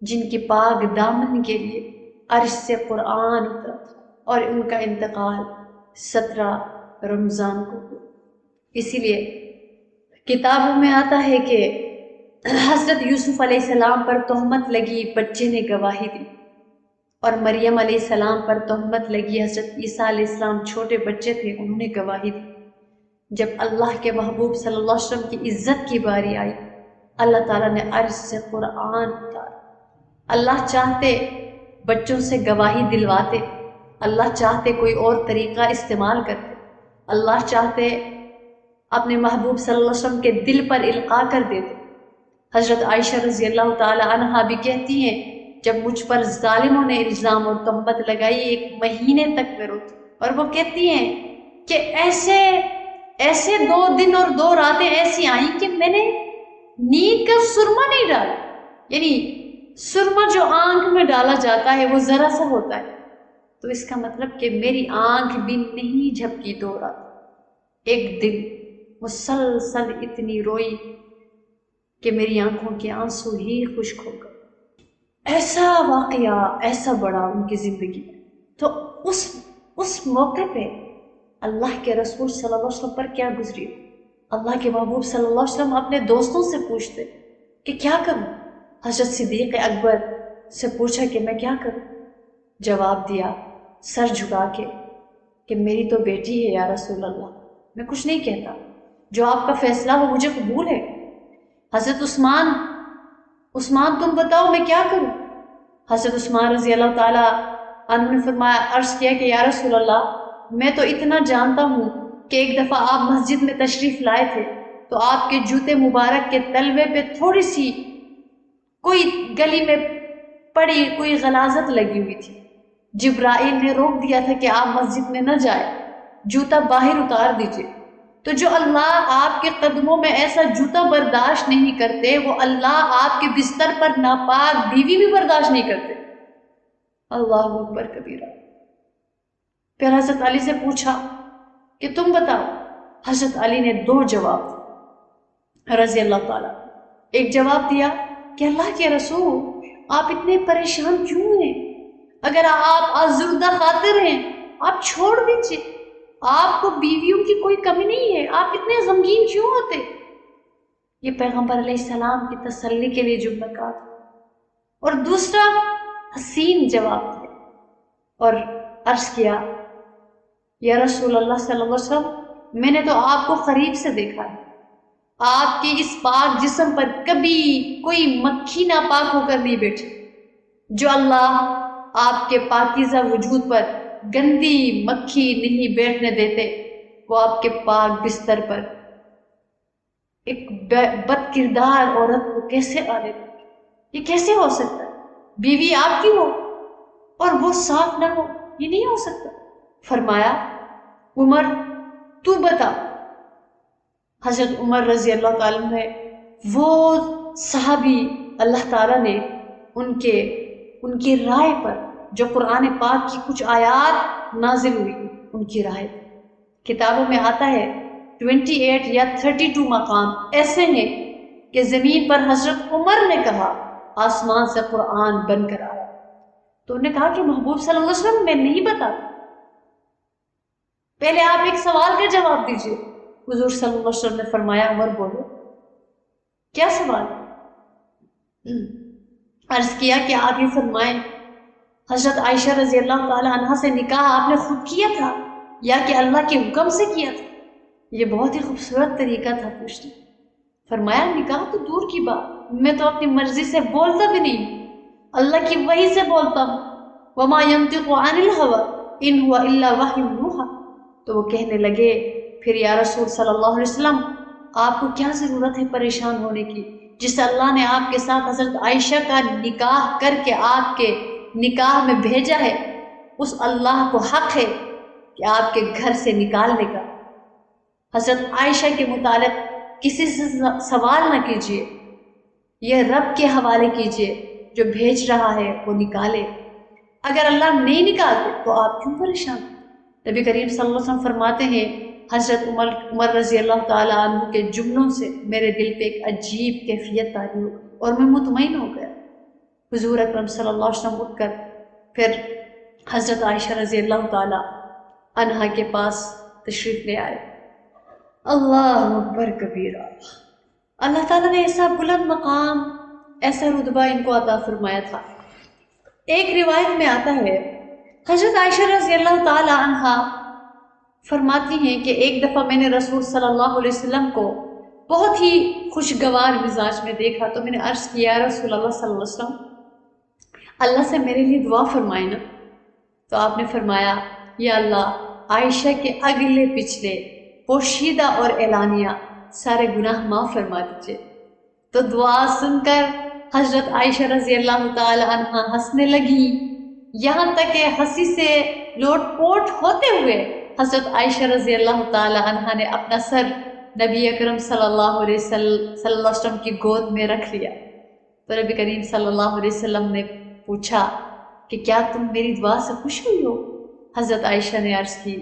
جن کی پاک دامن کے لیے عرش سے قرآن اترا تھا، اور ان کا انتقال 17 رمضان کو ہوا۔ اسی لیے کتابوں میں آتا ہے کہ حضرت یوسف علیہ السلام پر تہمت لگی، بچے نے گواہی دی، اور مریم علیہ السلام پر تہمت لگی، حضرت عیسیٰ علیہ السلام چھوٹے بچے تھے، انہوں نے گواہی دی۔ جب اللہ کے محبوب صلی اللہ علیہ وسلم کی عزت کی باری آئی، اللہ تعالیٰ نے عرش سے قرآن اتارا۔ اللہ چاہتے بچوں سے گواہی دلواتے، اللہ چاہتے کوئی اور طریقہ استعمال کرتے، اللہ چاہتے اپنے محبوب صلی اللہ علیہ وسلم کے دل پر القاء کر دیتے۔ حضرت عائشہ رضی اللہ تعالی عنہا بھی کہتی ہیں جب مجھ پر ظالموں نے الزام اور تہمت لگائی 1 مہینے تک میں روتی، اور وہ کہتی ہیں کہ ایسے 2 دن اور 2 راتیں ایسی آئیں کہ میں نے نیند کا سرما نہیں ڈالا، یعنی سرما جو آنکھ میں ڈالا جاتا ہے وہ ذرا سا ہوتا ہے، تو اس کا مطلب کہ میری آنکھ بھی نہیں جھپکی 2 رات، 1 دن مسلسل اتنی روئی کہ میری آنکھوں کے آنسو ہی خشک ہو گئے۔ ایسا واقعہ ایسا بڑا ان کی زندگی میں، تو اس موقع پہ اللہ کے رسول صلی اللہ علیہ وسلم پر کیا گزری؟ اللہ کے محبوب صلی اللہ علیہ وسلم اپنے دوستوں سے پوچھتے کہ کیا کروں؟ حضرت صدیق اکبر سے پوچھا کہ میں کیا کروں؟ جواب دیا سر جھکا کے کہ میری تو بیٹی ہے یا رسول اللہ، میں کچھ نہیں کہتا، جو آپ کا فیصلہ ہو مجھے قبول ہے۔ حضرت عثمان تم بتاؤ میں کیا کروں؟ حضرت عثمان رضی اللہ تعالیٰ عنہ نے فرمایا، عرض کیا کہ یا رسول اللہ میں تو اتنا جانتا ہوں کہ ایک دفعہ آپ مسجد میں تشریف لائے تھے تو آپ کے جوتے مبارک کے تلوے پہ تھوڑی سی کوئی گلی میں پڑی کوئی غلاظت لگی ہوئی تھی، جبرائیل نے روک دیا تھا کہ آپ مسجد میں نہ جائے، جوتا باہر اتار دیجئے۔ تو جو اللہ آپ کے قدموں میں ایسا جوتا برداشت نہیں کرتے، وہ اللہ آپ کے بستر پر ناپاک بیوی بھی برداشت نہیں کرتے۔ اللہ اکبر کبیرہ۔ پھر حضرت علی سے پوچھا کہ تم بتاؤ۔ حضرت علی نے 2 جواب دیے رضی اللہ تعالیٰ۔ ایک جواب دیا کہ اللہ کے رسول آپ اتنے پریشان کیوں ہیں؟ اگر آپ آزردہ خاطر ہیں آپ چھوڑ دیجیے، آپ کو بیویوں کی کوئی کمی نہیں ہے، آپ اتنے غمگین کیوں ہوتے؟ یہ پیغمبر علیہ السلام کی تسلی کے لیے جملہ کہا تھا۔ اور دوسرا حسین جواب دیا اور عرض کیا یا رسول اللہ صلی اللہ علیہ وسلم میں نے تو آپ کو قریب سے دیکھا ہے، آپ کے اس پاک جسم پر کبھی کوئی مکھی ناپاک ہو کر نہیں بیٹھی۔ جو اللہ آپ کے پاکیزہ وجود پر گندی مکھی نہیں بیٹھنے دیتے، وہ آپ کے پاک بستر پر ایک بد کردار عورت کو کیسے آنے دیں؟ یہ کیسے ہو سکتا ہے؟ بیوی آپ کی ہو اور وہ صاف نہ ہو، یہ نہیں ہو سکتا۔ فرمایا عمر تو بتا۔ حضرت عمر رضی اللہ تعالیٰ عنہ وہ صحابی اللہ تعالیٰ نے ان کی رائے پر جو قرآن پاک کی کچھ آیات نازل ہوئی، ان کی رائے کتابوں میں آتا ہے 28 یا 32 مقام ایسے ہیں کہ زمین پر حضرت عمر نے کہا آسمان سے قرآن بن کر آیا، تو انہوں نے کہا کہ محبوب صلی اللہ علیہ وسلم میں نہیں بتاتا، پہلے آپ ایک سوال کا جواب دیجئے۔ حضور صلی اللہ علیہ وسلم نے فرمایا عمر بولو کیا سوال؟ عرض کیا کہ آپ یہ فرمائیں حضرت عائشہ رضی اللہ تعالی عنہا سے نکاح آپ نے خود کیا تھا یا کہ اللہ کے حکم سے کیا تھا؟ یہ بہت ہی خوبصورت طریقہ تھا پوچھنے۔ فرمایا نکاح تو دور کی بات، میں تو اپنی مرضی سے بولتا بھی نہیں، اللہ کی وحی سے بولتا ہوں، وما ينطق عن الهوى ان هو الا وحی یوحی۔ تو وہ کہنے لگے پھر یا رسول صلی اللہ علیہ وسلم آپ کو کیا ضرورت ہے پریشان ہونے کی، جس اللہ نے آپ کے ساتھ حضرت عائشہ کا نکاح کر کے آپ کے نکاح میں بھیجا ہے، اس اللہ کو حق ہے کہ آپ کے گھر سے نکالنے کا۔ حضرت عائشہ کے متعلق کسی سے سوال نہ کیجیے، یہ رب کے حوالے کیجیے، جو بھیج رہا ہے وہ نکالے، اگر اللہ نہیں نکالتے تو آپ کیوں پریشان؟ نبی کریم صلی اللہ علیہ وسلم فرماتے ہیں حضرت عمر رضی اللہ تعالیٰ عنہ کے جملوں سے میرے دل پہ ایک عجیب کیفیت تاری ہو اور میں مطمئن ہو گیا۔ حضور اکرم صلی اللہ علیہ وسلم اٹھ کر پھر حضرت عائشہ رضی اللہ تعالیٰ عنہا کے پاس تشریف لے آئے۔ اللہ اکبر کبیرہ، اللہ تعالیٰ نے ایسا بلند مقام، ایسا رتبہ ان کو عطا فرمایا تھا۔ ایک روایت میں آتا ہے حضرت عائشہ رضی اللہ تعالی عنہا فرماتی ہیں کہ ایک دفعہ میں نے رسول صلی اللہ علیہ وسلم کو بہت ہی خوشگوار مزاج میں دیکھا، تو میں نے عرض کیا رسول اللہ صلی اللہ علیہ وسلم اللہ سے میرے لیے دعا فرمائے نا۔ تو آپ نے فرمایا یا اللہ عائشہ کے اگلے پچھلے پوشیدہ اور اعلانیہ سارے گناہ معاف فرما دیجیے۔ تو دعا سن کر حضرت عائشہ رضی اللہ تعالی عنہا ہنسنے لگی، یہاں تک کہ ہنسی سے لوٹ پوٹ ہوتے ہوئے حضرت عائشہ رضی اللہ تعالی عنہا نے اپنا سر نبی اکرم صلی اللہ علیہ وسلم کی گود میں رکھ لیا۔ تو نبی کریم صلی اللہ علیہ وسلم نے پوچھا کہ کیا تم میری دعا سے خوش ہوئی ہو؟ حضرت عائشہ نے عرض کی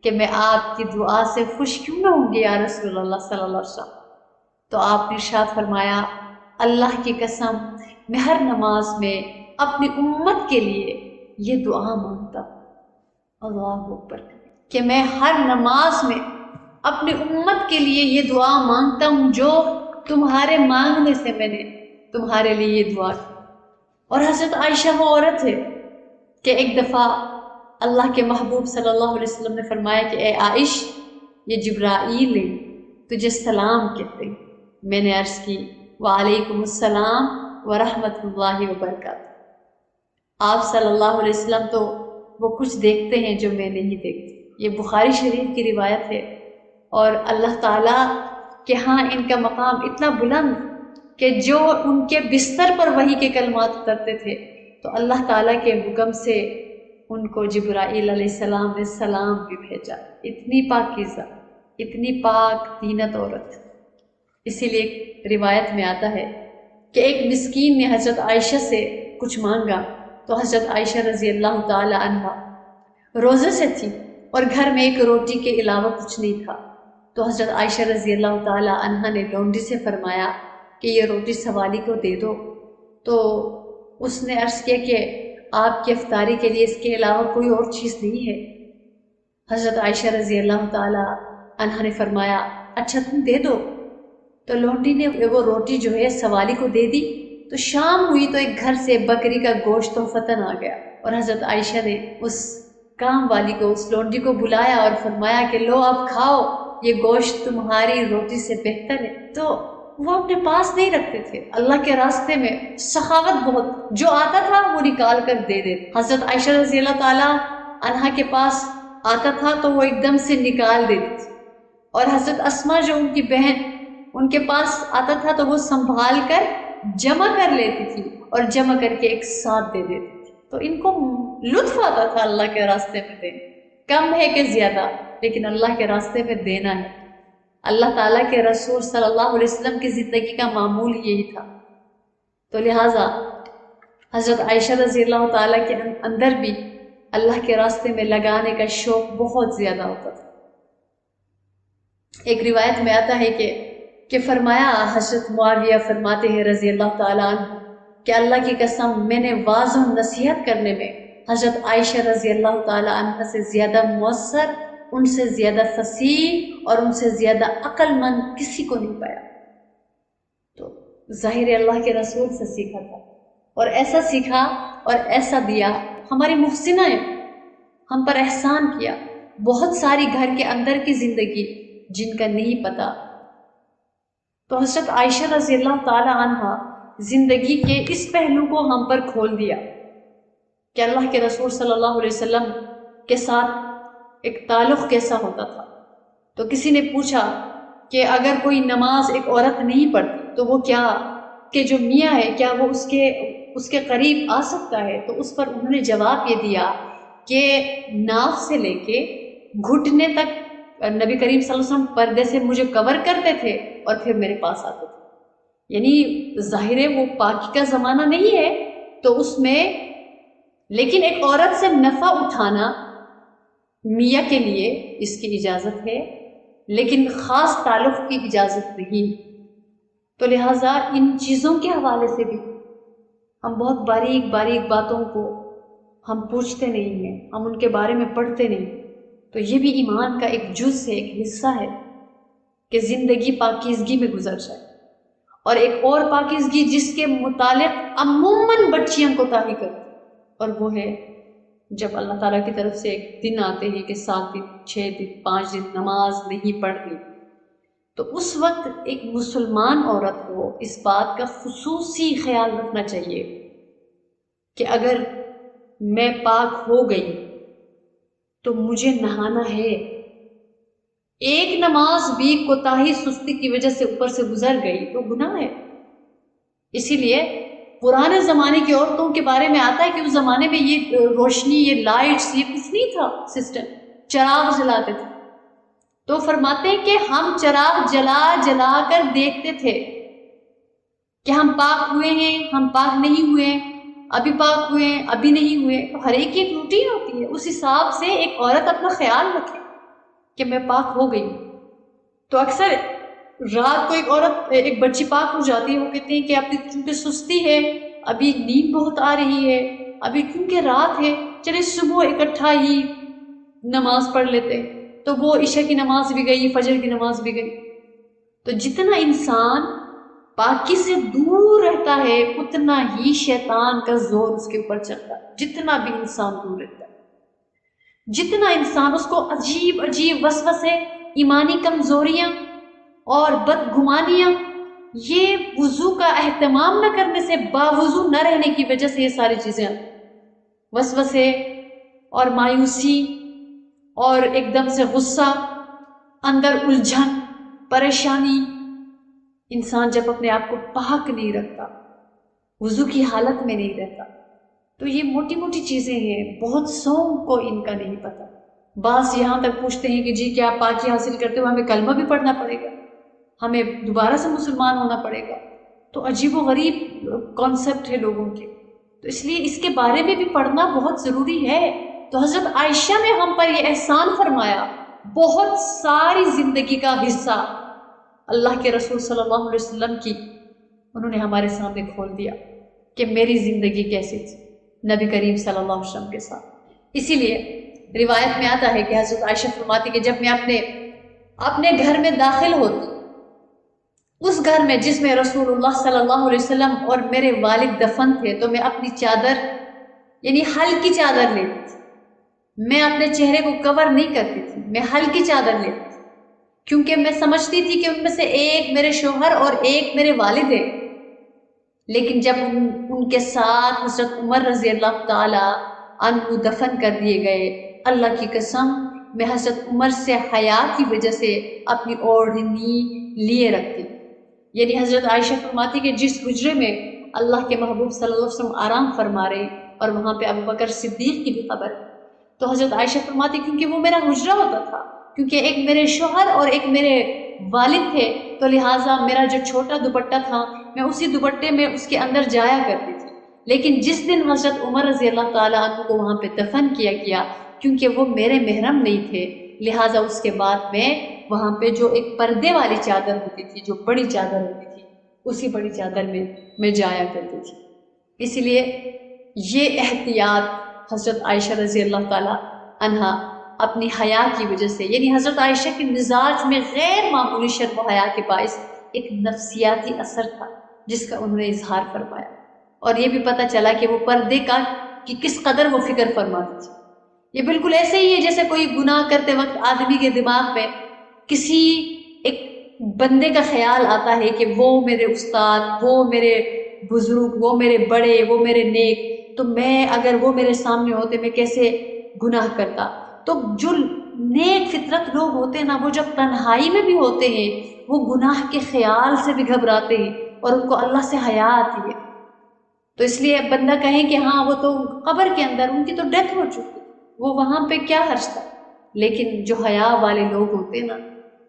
کہ میں آپ کی دعا سے خوش کیوں نہ ہوں گی یا رسول اللہ صلی اللہ علیہ وسلم۔ تو آپ نے ارشاد فرمایا اللہ کی قسم میں ہر نماز میں اپنی امت کے لیے یہ دعا مانگتا ہوں، اللہ اکبر، کہ میں ہر نماز میں اپنی امت کے لیے یہ دعا مانگتا ہوں جو تمہارے مانگنے سے میں نے تمہارے لیے یہ دعا کی۔ اور حضرت عائشہ وہ عورت ہے کہ ایک دفعہ اللہ کے محبوب صلی اللہ علیہ وسلم نے فرمایا کہ اے عائش یہ جبرائیل ہے، تجھے سلام کہتے ہیں۔ میں نے عرض کی وعلیکم السلام ورحمۃ اللہ وبرکاتہ۔ آپ صلی اللہ علیہ وسلم تو وہ کچھ دیکھتے ہیں جو میں نہیں دیکھتی، یہ بخاری شریف کی روایت ہے۔ اور اللہ تعالیٰ کہ ہاں ان کا مقام اتنا بلند کہ جو ان کے بستر پر وحی کے کلمات اترتے تھے تو اللہ تعالیٰ کے حکم سے ان کو جبرائیل علیہ السلام نے سلام بھی بھیجا۔ اتنی پاکیزہ، اتنی پاک دینت عورت۔ اسی لیے ایک روایت میں آتا ہے کہ ایک مسکین نے حضرت عائشہ سے کچھ مانگا تو حضرت عائشہ رضی اللہ تعالی عنہا روزے سے تھی اور گھر میں ایک روٹی کے علاوہ کچھ نہیں تھا۔ تو حضرت عائشہ رضی اللہ تعالی عنہا نے لونڈی سے فرمایا کہ یہ روٹی سوالی کو دے دو۔ تو اس نے عرض کیا کہ آپ کی افطاری کے لیے اس کے علاوہ کوئی اور چیز نہیں ہے؟ حضرت عائشہ رضی اللہ تعالی عنہا نے فرمایا اچھا تم دے دو۔ تو لونڈی نے وہ روٹی جو ہے سوالی کو دے دی۔ تو شام ہوئی تو ایک گھر سے بکری کا گوشت فتن آ گیا اور حضرت عائشہ نے اس کام والی کو، اس لونڈی کو بلایا اور فرمایا کہ لو آپ کھاؤ، یہ گوشت تمہاری روٹی سے بہتر ہے۔ تو وہ اپنے پاس نہیں رکھتے تھے، اللہ کے راستے میں سخاوت بہت، جو آتا تھا وہ نکال کر دے دیتے۔ حضرت عائشہ رضی اللہ تعالیٰ عنہا کے پاس آتا تھا تو وہ ایک دم سے نکال دیتی تھی، اور حضرت اسما جو ان کی بہن ان کے پاس آتا تھا تو وہ سنبھال کر جمع کر لیتی تھی اور جمع کر کے ایک ساتھ دے دیتی تھی۔ تو ان کو لطف آتا تھا اللہ کے راستے میں دینا، کم ہے کہ زیادہ، لیکن اللہ کے راستے میں دینا ہے۔ اللہ تعالیٰ کے رسول صلی اللہ علیہ وسلم کی زندگی کا معمول یہی تھا۔ تو لہٰذا حضرت عائشہ رضی اللہ تعالیٰ کے اندر بھی اللہ کے راستے میں لگانے کا شوق بہت زیادہ ہوتا تھا۔ ایک روایت میں آتا ہے کہ فرمایا حضرت معاویہ فرماتے ہیں رضی اللہ تعالیٰ عنہ کہ اللہ کی قسم میں نے واعظ و نصیحت کرنے میں حضرت عائشہ رضی اللہ تعالیٰ عنہ سے زیادہ مؤثر، ان سے زیادہ فصیح اور ان سے زیادہ عقل مند کسی کو نہیں پایا۔ تو ظاہر اللہ کے رسول سے سیکھا تھا، اور ایسا سیکھا اور ایسا دیا۔ ہماری محسنہ نے ہم پر احسان کیا، بہت ساری گھر کے اندر کی زندگی جن کا نہیں پتہ، تو حضرت عائشہ رضی اللہ تعالی عنہا زندگی کے اس پہلو کو ہم پر کھول دیا کہ اللہ کے رسول صلی اللہ علیہ وسلم کے ساتھ ایک تعلق کیسا ہوتا تھا۔ تو کسی نے پوچھا کہ اگر کوئی نماز ایک عورت نہیں پڑھتی تو وہ کیا کہ جو میاں ہے کیا وہ اس کے قریب آ سکتا ہے؟ تو اس پر انہوں نے جواب یہ دیا کہ ناف سے لے کے گھٹنے تک نبی کریم صلی اللہ علیہ وسلم پردے سے مجھے کور کرتے تھے اور پھر میرے پاس آتے تھے۔ یعنی ظاہر ہے وہ پاکی کا زمانہ نہیں ہے تو اس میں، لیکن ایک عورت سے نفع اٹھانا میاں کے لیے اس کی اجازت ہے، لیکن خاص تعلق کی اجازت نہیں۔ تو لہٰذا ان چیزوں کے حوالے سے بھی ہم بہت باریک باریک باتوں کو ہم پوچھتے نہیں ہیں، ہم ان کے بارے میں پڑھتے نہیں۔ تو یہ بھی ایمان کا ایک جز ہے، ایک حصہ ہے کہ زندگی پاکیزگی میں گزر جائے۔ اور ایک اور پاکیزگی جس کے متعلق عموماً بچیاں کوتاہی کرتی، اور وہ ہے جب اللہ تعالیٰ کی طرف سے ایک دن آتے ہیں کہ 7 دن 6 دن 5 دن نماز نہیں پڑھنی، تو اس وقت ایک مسلمان عورت کو اس بات کا خصوصی خیال رکھنا چاہیے کہ اگر میں پاک ہو گئی تو مجھے نہانا ہے۔ ایک نماز بھی کوتاہی سستی کی وجہ سے اوپر سے گزر گئی تو گناہ ہے۔ اسی لیے پرانے زمانے کی عورتوں کے بارے میں آتا ہے کہ اس زمانے میں یہ روشنی، یہ لائٹس، یہ کچھ نہیں تھا سسٹم، چراغ جلاتے تھے۔ تو فرماتے ہیں کہ ہم چراغ جلا جلا کر دیکھتے تھے کہ ہم پاک ہوئے ہیں، ہم پاک نہیں ہوئے، ابھی پاک ہوئے ہیں، ابھی نہیں ہوئے۔ تو ہر ایک کی ایک روٹین ہوتی ہے، اس حساب سے ایک عورت اپنا خیال رکھے کہ میں پاک ہو گئی۔ تو اکثر رات کو ایک عورت، ایک بچی پاک ہو جاتی ہے، وہ کہتے ہیں کہ ابھی چونکہ سستی ہے، ابھی نیند بہت آ رہی ہے، ابھی کیونکہ رات ہے، چلے صبح اکٹھا ہی نماز پڑھ لیتے۔ تو وہ عشاء کی نماز بھی گئی، فجر کی نماز بھی گئی۔ تو جتنا انسان پاکی سے دور رہتا ہے اتنا ہی شیطان کا زور اس کے اوپر چلتا ہے۔ جتنا بھی انسان دور رہتا ہے، جتنا انسان اس کو عجیب عجیب وسوسے، ایمانی کمزوریاں اور بدگمانیاں، یہ وضو کا اہتمام نہ کرنے سے، باوضو نہ رہنے کی وجہ سے یہ ساری چیزیں، وسوسے اور مایوسی اور ایک دم سے غصہ، اندر الجھن، پریشانی۔ انسان جب اپنے آپ کو پاک نہیں رکھتا، وضو کی حالت میں نہیں رہتا، تو یہ موٹی موٹی چیزیں ہیں، بہت سو کو ان کا نہیں پتہ۔ بعض یہاں تک پوچھتے ہیں کہ جی کیا پاکی حاصل کرتے ہوئے ہمیں کلمہ بھی پڑھنا پڑے گا، ہمیں دوبارہ سے مسلمان ہونا پڑے گا؟ تو عجیب و غریب کانسیپٹ ہے لوگوں کے، تو اس لیے اس کے بارے میں بھی پڑھنا بہت ضروری ہے۔ تو حضرت عائشہ نے ہم پر یہ احسان فرمایا، بہت ساری زندگی کا حصہ اللہ کے رسول صلی اللہ علیہ وسلم کی انہوں نے ہمارے سامنے کھول دیا کہ میری زندگی کیسی تھی نبی کریم صلی اللہ علیہ وسلم کے ساتھ۔ اسی لیے روایت میں آتا ہے کہ حضرت عائشہ فرماتی کہ جب میں اپنے گھر میں داخل ہوتی، اس گھر میں جس میں رسول اللہ صلی اللہ علیہ وسلم اور میرے والد دفن تھے، تو میں اپنی چادر، یعنی ہلکی چادر لیتی تھی، میں اپنے چہرے کو کور نہیں کرتی تھی، میں ہلکی چادر لیتی تھی، کیونکہ میں سمجھتی تھی کہ ان میں سے ایک میرے شوہر اور ایک میرے والد ہیں۔ لیکن جب ان کے ساتھ حضرت عمر رضی اللہ تعالی عنہ دفن کر دیے گئے، اللہ کی قسم میں حضرت عمر سے حیا کی وجہ سے اپنی اوڑھنی لیے رکھتی۔ یعنی حضرت عائشہ فرماتی کہ جس حجرے میں اللہ کے محبوب صلی اللہ علیہ وسلم آرام فرما رہے اور وہاں پہ ابو بکر صدیق کی بھی خبر، تو حضرت عائشہ فرماتی کیونکہ وہ میرا حجرہ ہوتا تھا، کیونکہ ایک میرے شوہر اور ایک میرے والد تھے، تو لہٰذا میرا جو چھوٹا دوپٹہ تھا میں اسی دوپٹے میں اس کے اندر جایا کرتی تھی۔ لیکن جس دن حضرت عمر رضی اللہ تعالیٰ عنہ کو وہاں پہ دفن کیا گیا، کیونکہ وہ میرے محرم نہیں تھے، لہٰذا اس کے بعد میں وہاں پہ جو ایک پردے والی چادر ہوتی تھی، جو بڑی چادر ہوتی تھی، اسی بڑی چادر میں جایا کرتی تھی۔ اسی لیے یہ احتیاط حضرت عائشہ رضی اللہ تعالیٰ عنہا اپنی حیا کی وجہ سے، یعنی حضرت عائشہ کے مزاج میں غیر معمولی شرم و حیا کے باعث ایک نفسیاتی اثر تھا جس کا انہوں نے اظہار فرمایا، اور یہ بھی پتہ چلا کہ وہ پردے کی کس قدر وہ فکر فرماتی تھی۔ یہ بالکل ایسے ہی ہے جیسے کوئی گناہ کرتے وقت آدمی کے دماغ میں کسی ایک بندے کا خیال آتا ہے کہ وہ میرے استاد، وہ میرے بزرگ، وہ میرے بڑے، وہ میرے نیک، تو میں اگر وہ میرے سامنے ہوتے میں کیسے گناہ کرتا۔ تو جو نیک فطرت لوگ ہوتے ہیں نا، وہ جب تنہائی میں بھی ہوتے ہیں وہ گناہ کے خیال سے بھی گھبراتے ہیں اور ان کو اللہ سے حیا آتی ہے۔ تو اس لیے بندہ کہیں کہ ہاں وہ تو قبر کے اندر ان کی تو ڈیتھ ہو چکی، وہ وہاں پہ کیا حرج تھا، لیکن جو حیا والے لوگ ہوتے ہیں نا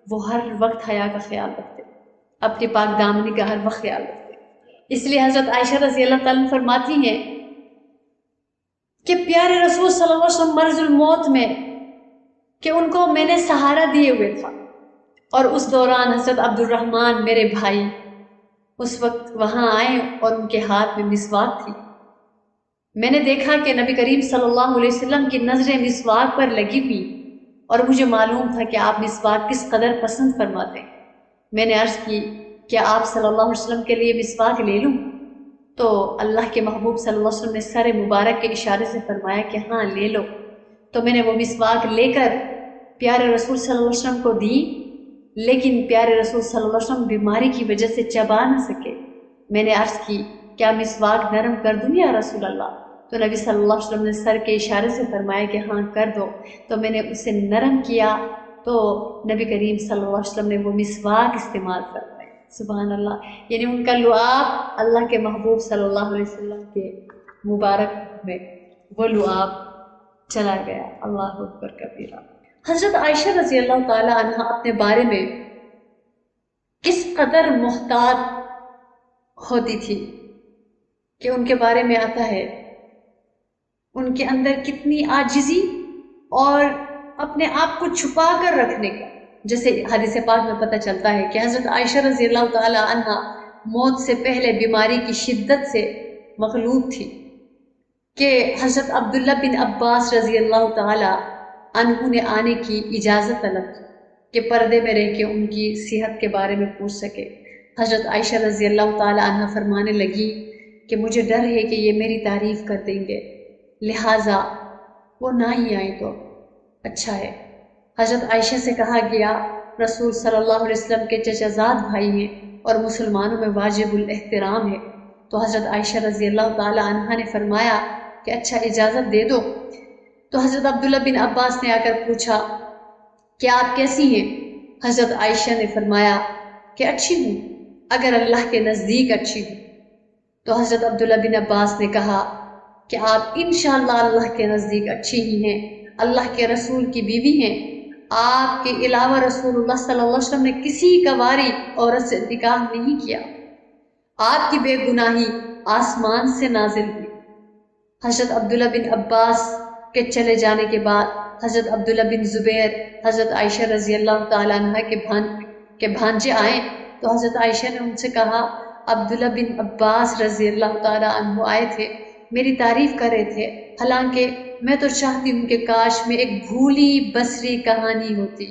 وہ ہر وقت حیا کا خیال رکھتے، اپنی پاک دامنی کا ہر وقت خیال رکھتے۔ اس لیے حضرت عائشہ رضی اللہ تعالیٰ فرماتی ہیں کہ پیارے رسول صلی اللہ علیہ وسلم مرض الموت میں کہ ان کو میں نے سہارا دیے ہوئے تھا، اور اس دوران حضرت عبد الرحمن میرے بھائی اس وقت وہاں آئے اور ان کے ہاتھ میں مسواک تھی۔ میں نے دیکھا کہ نبی کریم صلی اللہ علیہ وسلم کی نظریں مسواک پر لگی ہوئی، اور مجھے معلوم تھا کہ آپ مسواک کس قدر پسند فرماتے ہیں۔ میں نے عرض کی کہ آپ صلی اللہ علیہ وسلم کے لیے مسواک لے لوں؟ تو اللہ کے محبوب صلی اللہ علیہ وسلم نے سر مبارک کے اشارے سے فرمایا کہ ہاں لے لو۔ تو میں نے وہ مسواک لے کر پیارے رسول صلی اللہ علیہ وسلم کو دی، لیکن پیارے رسول صلی اللہ علیہ وسلم بیماری کی وجہ سے چبا نہ سکے۔ میں نے عرض کی کیا مسواک نرم کر دوں یا رسول اللہ؟ تو نبی صلی اللہ علیہ وسلم نے سر کے اشارے سے فرمایا کہ ہاں کر دو۔ تو میں نے اسے نرم کیا تو نبی کریم صلی اللہ علیہ وسلم نے وہ مسواک استعمال فرمایا۔ سبحان اللہ، یعنی ان کا لعاب اللہ کے محبوب صلی اللہ علیہ وسلم کے مبارک میں وہ لعاب چلا گیا۔ اللہ اکبر کبیرہ۔ حضرت عائشہ رضی اللہ تعالی عنہ اپنے بارے میں کس قدر محتاط ہوتی تھی کہ ان کے بارے میں آتا ہے ان کے اندر کتنی عاجزی اور اپنے آپ کو چھپا کر رکھنے کا، جیسے حدیث پاک میں پتہ چلتا ہے کہ حضرت عائشہ رضی اللہ تعالی عنہ موت سے پہلے بیماری کی شدت سے مغلوب تھی کہ حضرت عبداللہ بن عباس رضی اللہ تعالی عنہ نے آنے کی اجازت طلب کی کہ پردے میں رہ کے ان کی صحت کے بارے میں پوچھ سکے۔ حضرت عائشہ رضی اللہ تعالی عنہ فرمانے لگی کہ مجھے ڈر ہے کہ یہ میری تعریف کر دیں گے، لہٰذا وہ نہ ہی آئیں تو اچھا ہے۔ حضرت عائشہ سے کہا گیا رسول صلی اللہ علیہ وسلم کے چچا زاد بھائی ہیں اور مسلمانوں میں واجب الاحترام ہے۔ تو حضرت عائشہ رضی اللہ تعالی عنہ نے فرمایا کہ اچھا اجازت دے دو۔ تو حضرت عبداللہ بن عباس نے آ کر پوچھا کہ آپ کیسی ہیں؟ حضرت عائشہ نے فرمایا کہ اچھی ہوں، اگر اللہ کے نزدیک اچھی ہوں۔ تو حضرت عبداللہ بن عباس نے کہا کہ آپ انشاءاللہ اللہ کے نزدیک اچھی ہی ہیں، اللہ کے رسول کی بیوی ہیں، آپ کے علاوہ رسول اللہ صلی اللہ علیہ وسلم نے کسی کنواری عورت سے نکاح نہیں کیا، آپ کی بے گناہی آسمان سے نازل ہوئی۔ حضرت عبداللہ بن عباس کے چلے جانے کے بعد حضرت عبداللہ بن زبیر حضرت عائشہ رضی اللہ تعالیٰ عنہ کے بھانجے آئے تو حضرت عائشہ نے ان سے کہا عبداللہ بن عباس رضی اللہ تعالیٰ عنہ آئے تھے، میری تعریف کر رہے تھے، حالانکہ میں تو چاہتی ہوں کہ کاش میں ایک بھولی بصری کہانی ہوتی۔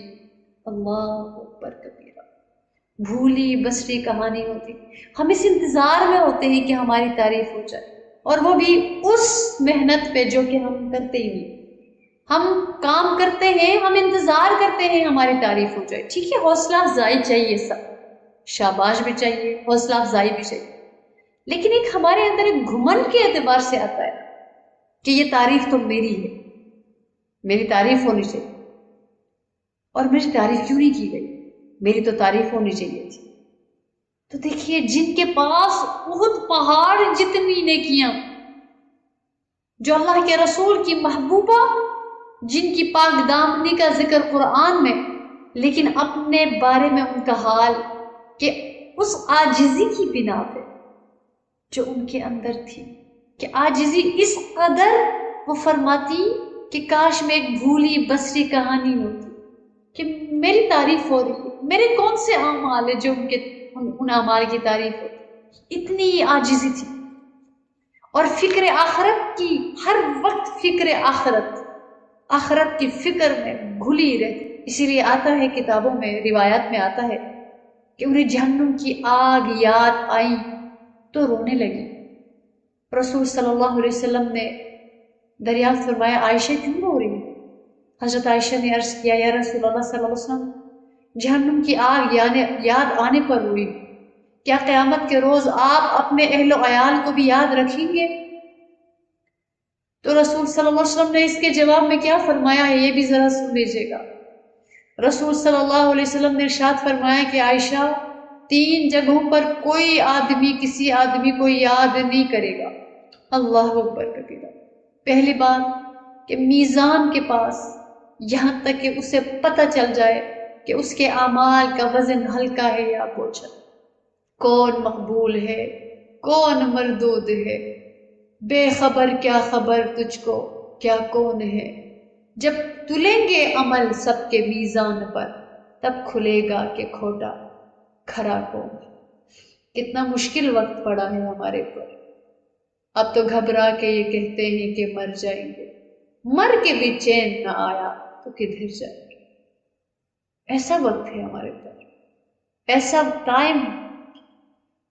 اللہ اکبر کبیرہ، بھولی بصری کہانی ہوتی۔ ہم اس انتظار میں ہوتے ہیں کہ ہماری تعریف ہو جائے، اور وہ بھی اس محنت پہ جو کہ ہم کرتے ہی نہیں۔ ہم کام کرتے ہیں، ہم انتظار کرتے ہیں ہماری تعریف ہو جائے، ٹھیک ہے، حوصلہ افزائی چاہیے، سب شاباش بھی چاہیے، حوصلہ افزائی بھی چاہیے، لیکن ایک ہمارے اندر ایک گھمنڈ کے اعتبار سے آتا ہے کہ یہ تعریف تو میری ہے، میری تعریف ہونی چاہیے، اور میری تعریف کیوں نہیں کی گئی، میری تو تعریف ہونی چاہیے تھی۔ تو دیکھیے جن کے پاس بہت پہاڑ جتنی نیکیاں، جو اللہ کے رسول کی محبوبہ، جن کی پاک دامنی کا ذکر قرآن میں، لیکن اپنے بارے میں ان کا حال کہ اس عاجزی کی بنا پہ جو ان کے اندر تھی، کہ عاجزی اس قدر وہ فرماتی کہ کاش میں ایک بھولی بصری کہانی ہوتی کہ میری تعریف ہو رہی ہے، میرے کون سے اعمال ہیں جو ان اعمال کی تعریف ہوتی، اتنی عاجزی تھی۔ اور فکر آخرت کی، ہر وقت فکر آخرت کی فکر میں گھلی رہتی۔ اسی لیے آتا ہے کتابوں میں، روایات میں آتا ہے کہ انہیں جہنم کی آگ یاد آئی تو رونے لگی۔ رسول صلی اللہ علیہ وسلم نے دریافت فرمایا عائشہ کیوں رو رہی ہے؟ حضرت عائشہ نے عرض کیا یا رسول اللہ صلی اللہ علیہ وسلم جہنم کی آگ یاد آنے پر ہوئی؟ کیا قیامت کے روز آپ اپنے اہل و عیال کو بھی یاد رکھیں گے؟ تو رسول صلی اللہ علیہ وسلم نے اس کے جواب میں کیا فرمایا ہے یہ بھی ذرا سن لیجیے گا۔ رسول صلی اللہ علیہ وسلم نے ارشاد فرمایا کہ عائشہ، 3 جگہوں پر کوئی آدمی کسی آدمی کو یاد نہیں کرے گا۔ اللہ اکبر کبیرہ۔ پہلی بات کہ میزان کے پاس، یہاں تک کہ اسے پتہ چل جائے کہ اس کے اعمال کا وزن ہلکا ہے یا بوجھل، کون مقبول ہے کون مردود ہے، بے خبر کیا خبر تجھ کو کیا کون ہے۔ جب تلیں گے عمل سب کے میزان پر، تب کھلے گا کہ کھوٹا کھرا کون ہے۔ کتنا مشکل وقت پڑا ہے ہمارے پر۔ اب تو گھبرا کے یہ کہتے ہیں کہ مر جائیں گے، مر کے بھی چین نہ آیا تو کدھر جائیں گے۔ ایسا وقت ہے ہمارے پر، ایسا ٹائم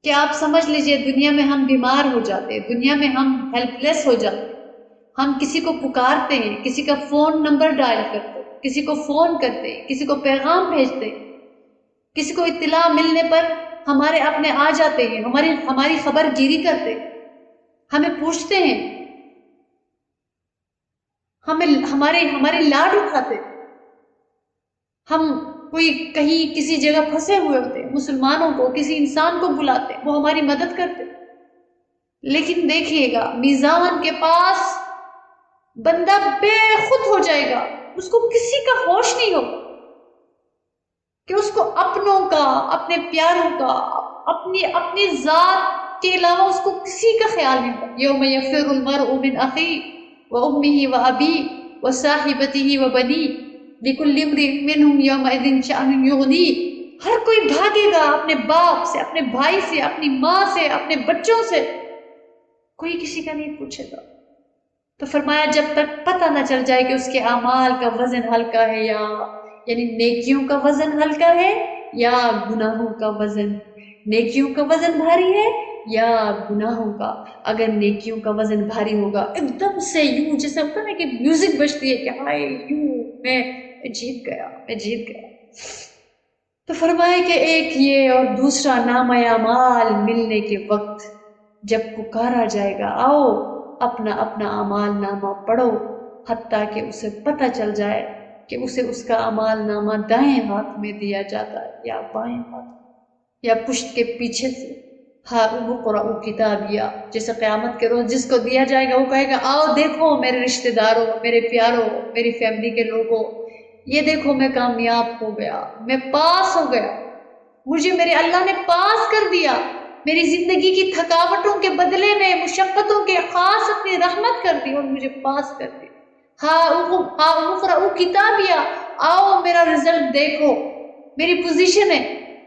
کہ آپ سمجھ لیجئے دنیا میں ہم بیمار ہو جاتے ہیں، دنیا میں ہم ہیلپ لیس ہو جاتے ہیں۔ ہم کسی کو پکارتے ہیں، کسی کا فون نمبر ڈائل کرتے ہیں، کسی کو فون کرتے ہیں، کسی کو پیغام بھیجتے ہیں، کسی کو اطلاع ملنے پر ہمارے اپنے آ جاتے ہیں، ہماری خبر گیری کرتے ہیں، ہمیں پوچھتے ہیں، ہمارے لاڈ اٹھاتے ہیں۔ ہم کوئی کہیں کسی جگہ پھنسے ہوئے ہوتے ہیں، مسلمانوں کو کسی انسان کو بلاتے ہیں، وہ ہماری مدد کرتے ہیں۔ لیکن دیکھیے گا میزان کے پاس بندہ بے خود ہو جائے گا، اس کو کسی کا ہوش نہیں ہوگا کہ اس کو اپنوں کا، اپنے پیاروں کا، اپنی ذات کے علاوہ اس کو کسی کا خیال نہیں ہوگا۔ یوم یفر المرء من اخیہ وامہ وابیہ وصاحبتہ وبنیہ لکل امرئ منہم یومئذ شأن یغنیہ۔ ہر کوئی بھاگے گا اپنے باپ سے، اپنے بھائی سے، اپنی ماں سے، اپنے بچوں سے، کوئی کسی کا نہیں پوچھے گا۔ تو فرمایا جب تک پتہ نہ چل جائے کہ اس کے اعمال کا وزن ہلکا ہے، یعنی نیکیوں کا وزن ہلکا ہے یا گناہوں کا وزن، نیکیوں کا وزن بھاری ہے یا گناہوں کا۔ اگر نیکیوں کا وزن بھاری ہوگا، ایک دم سے یوں جیسے ہوتا ہے نا کہ میوزک بجتی ہے کہ ہائے یوں میں جیت گیا۔ تو فرمایا کہ ایک یہ اور دوسرا نامہ اعمال ملنے کے وقت جب پکارا جائے گا، آؤ اپنا اعمال نامہ پڑھو، حتیٰ کہ اسے پتہ چل جائے کہ اسے اس کا اعمال نامہ دائیں ہاتھ میں دیا جاتا ہے یا بائیں ہاتھ یا پشت کے پیچھے سے۔ ہاں اقرؤ کتابیہ، جیسے قیامت کے روز جس کو دیا جائے گا وہ کہے گا آؤ دیکھو میرے رشتہ داروں، میرے پیاروں، میری فیملی کے لوگوں، یہ دیکھو میں کامیاب ہو گیا، میں پاس ہو گیا، مجھے میرے اللہ نے پاس کر دیا، میری زندگی کی تھکاوٹوں کے بدلے میں مشقتوں کے خاص اپنی رحمت کر دی اور مجھے پاس کر دی۔ ہاں اقرؤ کتابیہ، آؤ میرا رزلٹ دیکھو، میری پوزیشن ہے۔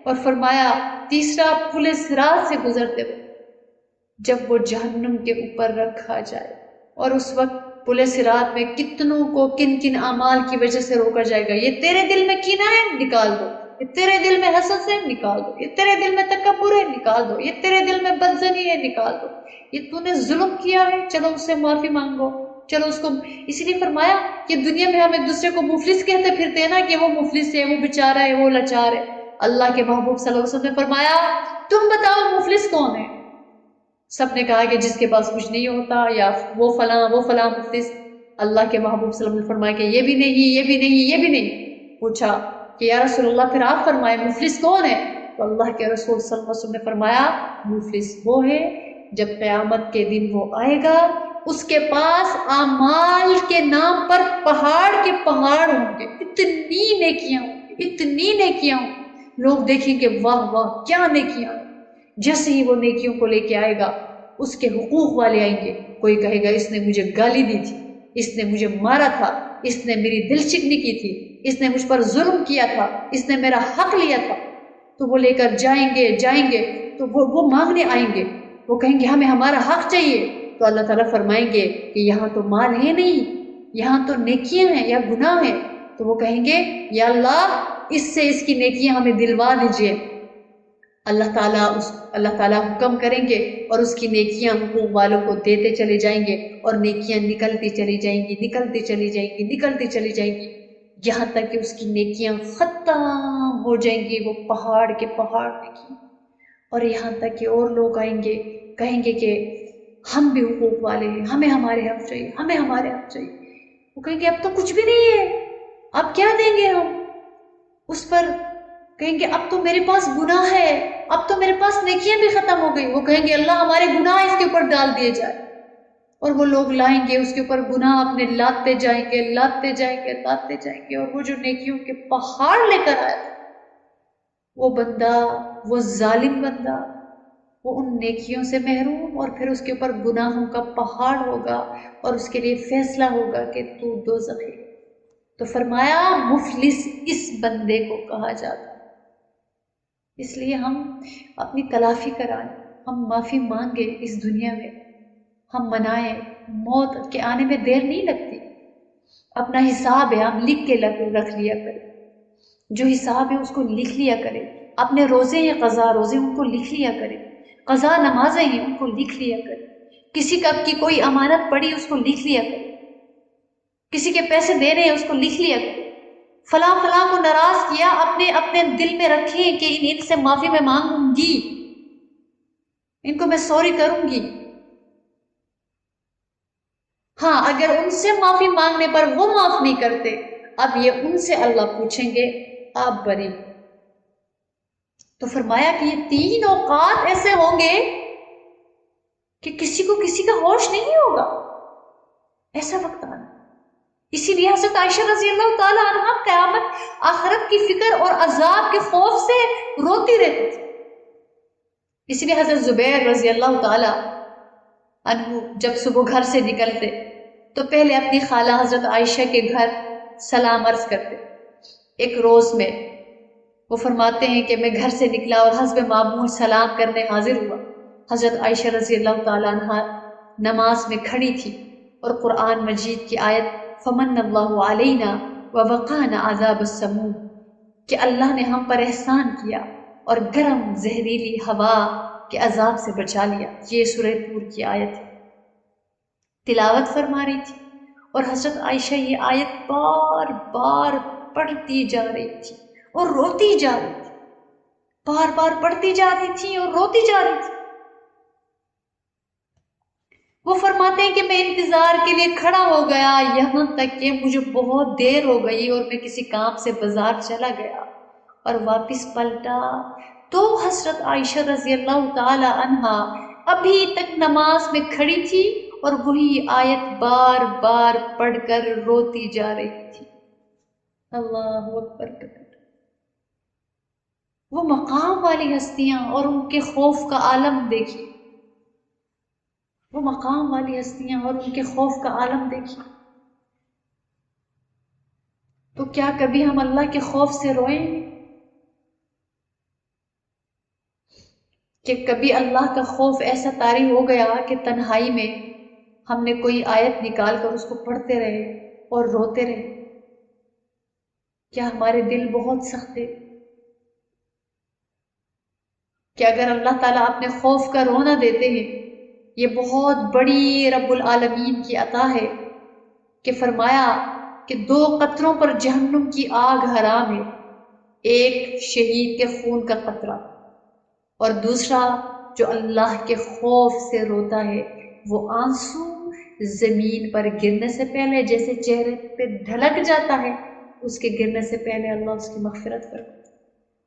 اور فرمایا تیسرا پل صراط سے گزرتے ہوئے جب وہ جہنم کے اوپر رکھا جائے، اور اس وقت پل صراط میں کتنوں کو کن کن اعمال کی وجہ سے روکا جائے گا۔ یہ تیرے دل میں کینہ ہے نکال دو، یہ تیرے دل میں حسد ہے نکال دو، یہ تیرے دل میں تکبر ہے نکال دو، یہ تیرے دل میں بدزنی ہے نکال دو، یہ تو نے ظلم کیا ہے چلو اس سے معافی مانگو، چلو اس کو۔ اسی لیے فرمایا کہ دنیا میں ہم ایک دوسرے کو مفلس کہتے پھرتے ہیں نا کہ وہ مفلس ہے، وہ بیچارہ ہے، وہ لاچار ہے۔ اللہ کے محبوب صلی اللہ علیہ وسلم نے فرمایا تم بتاؤ مفلس کون ہے؟ سب نے کہا کہ جس کے پاس کچھ نہیں ہوتا یا وہ فلاں مفلس۔ اللہ کے محبوب صلی اللہ علیہ وسلم نے فرمایا کہ یہ بھی نہیں۔ پوچھا کہ یا رسول اللہ پھر آپ فرمائے مفلس کون ہے؟ تو اللہ کے رسول صلی اللہ علیہ وسلم نے فرمایا مفلس وہ ہے جب قیامت کے دن وہ آئے گا، اس کے پاس اعمال کے نام پر پہاڑ کے پہاڑ ہوں گے، اتنی نیکیاں ہوں گی، لوگ دیکھیں گے واہ واہ کیا نیکیاں۔ جیسے ہی وہ نیکیوں کو لے کے آئے گا، اس کے حقوق والے آئیں گے، کوئی کہے گا اس نے مجھے گالی دی تھی، اس نے مجھے مارا تھا، اس نے میری دل چکنی کی تھی، اس نے مجھ پر ظلم کیا تھا، اس نے میرا حق لیا تھا۔ تو وہ لے کر جائیں گے تو وہ مانگنے آئیں گے، وہ کہیں گے ہمیں ہمارا حق چاہیے۔ تو اللہ تعالیٰ فرمائیں گے کہ یہاں تو مال ہے نہیں، یہاں تو نیکیاں ہیں یا گناہ ہیں۔ تو وہ کہیں گے یا اللہ اس سے اس کی نیکیاں ہمیں دلوا دیجئے۔ اللہ تعالیٰ حکم کریں گے اور اس کی نیکیاں حقوق والوں کو دیتے چلے جائیں گے، اور نیکیاں نکلتی چلی جائیں گی۔ یہاں تک کہ اس کی نیکیاں ختم ہو جائیں گی، وہ پہاڑ کے پہاڑ نیکی، اور یہاں تک کہ اور لوگ آئیں گے کہیں گے کہ ہم بھی حقوق والے ہیں، ہمیں ہمارے حق چاہیے، ہمیں ہمارے حق چاہیے۔ وہ کہیں گے اب تو کچھ بھی نہیں ہے، اب کیا دیں گے ہم اس پر؟ کہیں گے اب تو میرے پاس گناہ ہے، اب تو میرے پاس نیکیاں بھی ختم ہو گئی۔ وہ کہیں گے اللہ ہمارے گناہ اس کے اوپر ڈال دیے جائے، اور وہ لوگ لائیں گے اس کے اوپر گناہ اپنے، لاتے جائیں گے لاتے جائیں گے لاتے جائیں گے، اور وہ جو نیکیوں کے پہاڑ لے کر آیا تھا وہ بندہ، وہ ظالم بندہ، وہ ان نیکیوں سے محروم، اور پھر اس کے اوپر گناہوں کا پہاڑ ہوگا، اور اس کے لیے فیصلہ ہوگا کہ تو دوزخی۔ تو فرمایا مفلس اس بندے کو کہا جاتا ہے۔ اس لیے ہم اپنی تلافی کرائیں، ہم معافی مانگے اس دنیا میں، ہم منائیں، موت کے آنے میں دیر نہیں لگتی۔ اپنا حساب ہے ہم لکھ کے رکھ لیا کریں، جو حساب ہے اس کو لکھ لیا کریں، اپنے روزے ہیں قضا روزے ان کو لکھ لیا کریں، قضا نمازیں ہیں ان کو لکھ لیا کریں، کسی کی کوئی امانت پڑی اس کو لکھ لیا کریں، کسی کے پیسے دینے ہیں اس کو لکھ لیا کریں، فلاں فلاں کو ناراض کیا، اپنے دل میں رکھیں کہ ان سے معافی میں مانگوں گی، ان کو میں سوری کروں گی۔ ہاں اگر ان سے معافی مانگنے پر وہ معاف نہیں کرتے، اب یہ ان سے اللہ پوچھیں گے آپ بری۔ تو فرمایا کہ یہ 3 اوقات ایسے ہوں گے کہ کسی کو کسی کا ہوش نہیں ہوگا، ایسا وقت آنا۔ اسی لیے حضرت عائشہ رضی اللہ تعالی عنہ قیامت آخرت کی فکر اور عذاب کے خوف سے روتی رہتی تھی۔ اسی لیے حضرت زبیر رضی اللہ تعالی عنہ جب صبح گھر سے نکلتے تو پہلے اپنی خالہ حضرت عائشہ کے گھر سلام عرض کرتے۔ ایک روز میں وہ فرماتے ہیں کہ میں گھر سے نکلا اور حسب معمول سلام کرنے حاضر ہوا، حضرت عائشہ رضی اللہ تعالیٰ عنہ نماز میں کھڑی تھی، اور قرآن مجید کی آیت فمن اللہ علینا ووقانا عذاب السموم، کہ اللہ نے ہم پر احسان کیا اور گرم زہریلی ہوا کے عذاب سے بچا لیا، یہ سورہ طور کی آیت ہے۔ تلاوت فرما رہی تھی اور حضرت عائشہ یہ آیت بار بار پڑھتی جا رہی تھی اور روتی جا رہی تھی، بار بار پڑھتی جا رہی تھی اور روتی جا رہی تھی۔ وہ فرماتے ہیں کہ میں انتظار کے لیے کھڑا ہو گیا، یہاں تک کہ مجھے بہت دیر ہو گئی اور میں کسی کام سے بازار چلا گیا اور واپس پلٹا تو حضرت عائشہ رضی اللہ تعالی عنہا ابھی تک نماز میں کھڑی تھی اور وہی آیت بار بار پڑھ کر روتی جا رہی تھی۔ اللہ اکبر کبیر۔ وہ مقام والی ہستیاں اور ان کے خوف کا عالم دیکھیے، وہ مقام والی ہستیاں اور ان کے خوف کا عالم دیکھیے۔ تو کیا کبھی ہم اللہ کے خوف سے روئیں گے؟ کہ کبھی اللہ کا خوف ایسا طاری ہو گیا کہ تنہائی میں ہم نے کوئی آیت نکال کر اس کو پڑھتے رہے اور روتے رہے؟ کیا ہمارے دل بہت سخت ہے کہ اگر اللہ تعالیٰ اپنے خوف کا رونا دیتے ہیں؟ یہ بہت بڑی رب العالمین کی عطا ہے کہ فرمایا کہ 2 قطروں پر جہنم کی آگ حرام ہے، ایک شہید کے خون کا قطرہ اور دوسرا جو اللہ کے خوف سے روتا ہے وہ آنسو زمین پر گرنے سے پہلے جیسے چہرے پہ ڈھلک جاتا ہے، اس کے گرنے سے پہلے اللہ اس کی مغفرت کرتا ہے۔